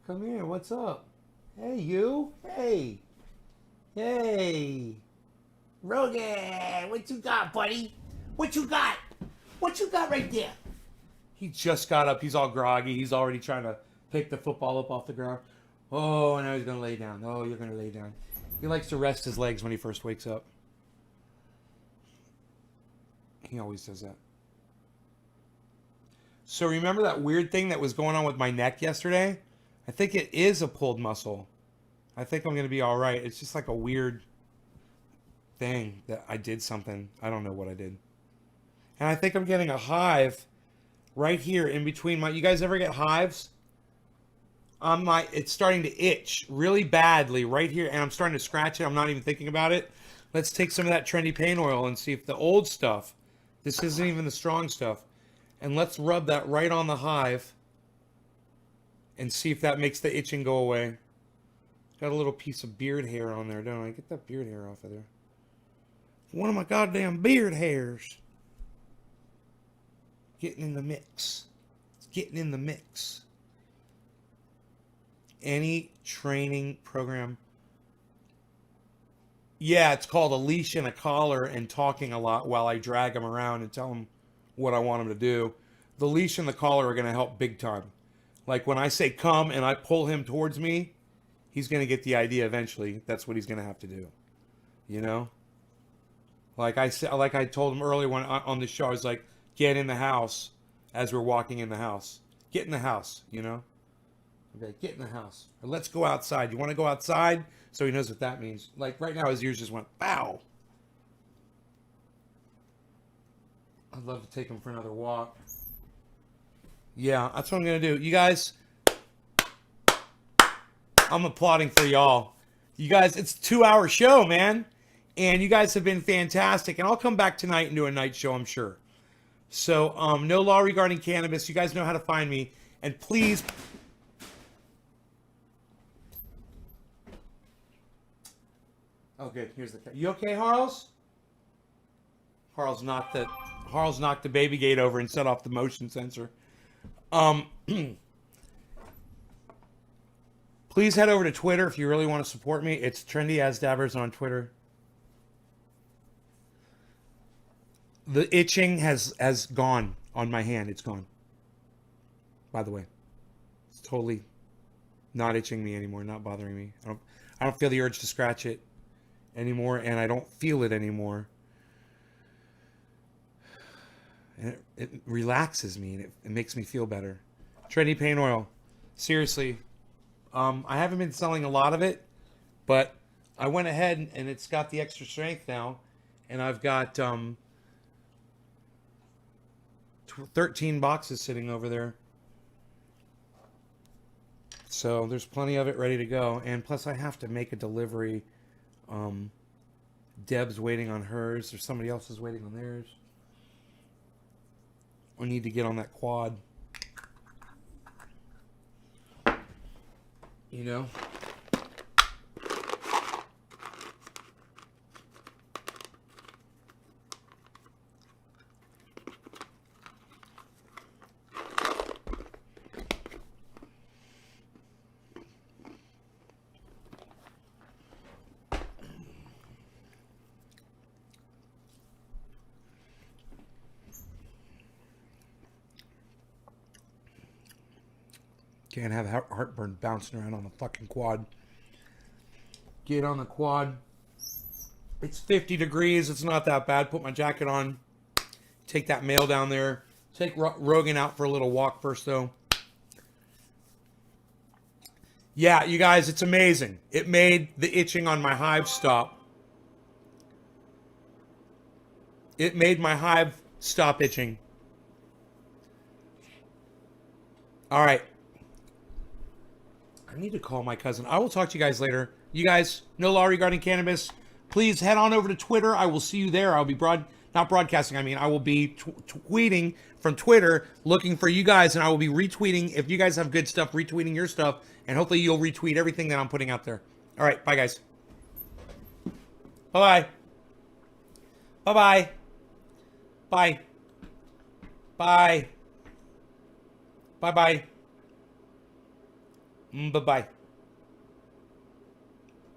Come here. What's up? Hey, you. Hey. Hey. Rogan, what you got, buddy? What you got? What you got right there? He just got up. He's all groggy. He's already trying to pick the football up off the ground. Oh, now he's going to lay down. Oh, you're going to lay down. He likes to rest his legs when he first wakes up. He always does that. So remember that weird thing that was going on with my neck yesterday? I think it is a pulled muscle. I think I'm going to be all right. It's just like a weird thing that I did something. I don't know what I did. And I think I'm getting a hive right here in between my... You guys ever get hives? It's starting to itch really badly right here, and I'm starting to scratch it. I'm not even thinking about it. Let's take some of that trendy pain oil and see if the old stuff, this isn't even the strong stuff, and let's rub that right on the hive and see if that makes the itching go away. Got a little piece of beard hair on there, don't I? Get that beard hair off of there. One of my goddamn beard hairs. Getting in the mix. It's getting in the mix. Any training program. Yeah, it's called a leash and a collar and talking a lot while I drag them around and tell them what I want them to do. the leash and the collar are going to help big time. Like when I say come and I pull him towards me, he's going to get the idea eventually. That's what he's going to have to do. You know? Like I said, like I told him earlier when on the show, I was like, get in the house as we're walking in the house. Get in the house, you know? Okay, get in the house. Or let's go outside. You want to go outside? So he knows what that means. Like right now his ears just went, pow. I'd love to take him for another walk. Yeah, that's what I'm going to do. You guys, I'm applauding for y'all. You guys, it's a 2-hour show, man. And you guys have been fantastic. And I'll come back tonight and do a night show, I'm sure. So, no law regarding cannabis. You guys know how to find me. And please... Oh, good. Here's the... You okay, Harles? Harles knocked the baby gate over and set off the motion sensor. Please head over to Twitter if you really want to support me. It's Trendy As Dabbers on Twitter. The itching has gone on my hand. It's gone. By the way, it's totally not itching me anymore, not bothering me. I don't feel the urge to scratch it anymore, and I don't feel it anymore. And it relaxes me, and it makes me feel better. Trendy Pain Oil. Seriously. I haven't been selling a lot of it, but I went ahead and it's got the extra strength now, and I've got 13 boxes sitting over there. So there's plenty of it ready to go, and plus I have to make a delivery. Deb's waiting on hers, or somebody else is waiting on theirs. I need to get on that quad. You know? Can't have heartburn bouncing around on the fucking quad. Get on the quad. It's 50 degrees. It's not that bad. Put my jacket on. Take that mail down there. Take Rogan out for a little walk first, though. Yeah, you guys, it's amazing. It made the itching on my hive stop. It made my hive stop itching. All right. I need to call my cousin. I will talk to you guys later. You guys, no law regarding cannabis. Please head on over to Twitter. I will see you there. I'll be not broadcasting. I mean, I will be tweeting from Twitter, looking for you guys, and I will be retweeting. If you guys have good stuff, retweeting your stuff, and hopefully you'll retweet everything that I'm putting out there. All right, bye guys. Bye-bye. Bye-bye. Bye. Bye. Bye-bye. Bye-bye.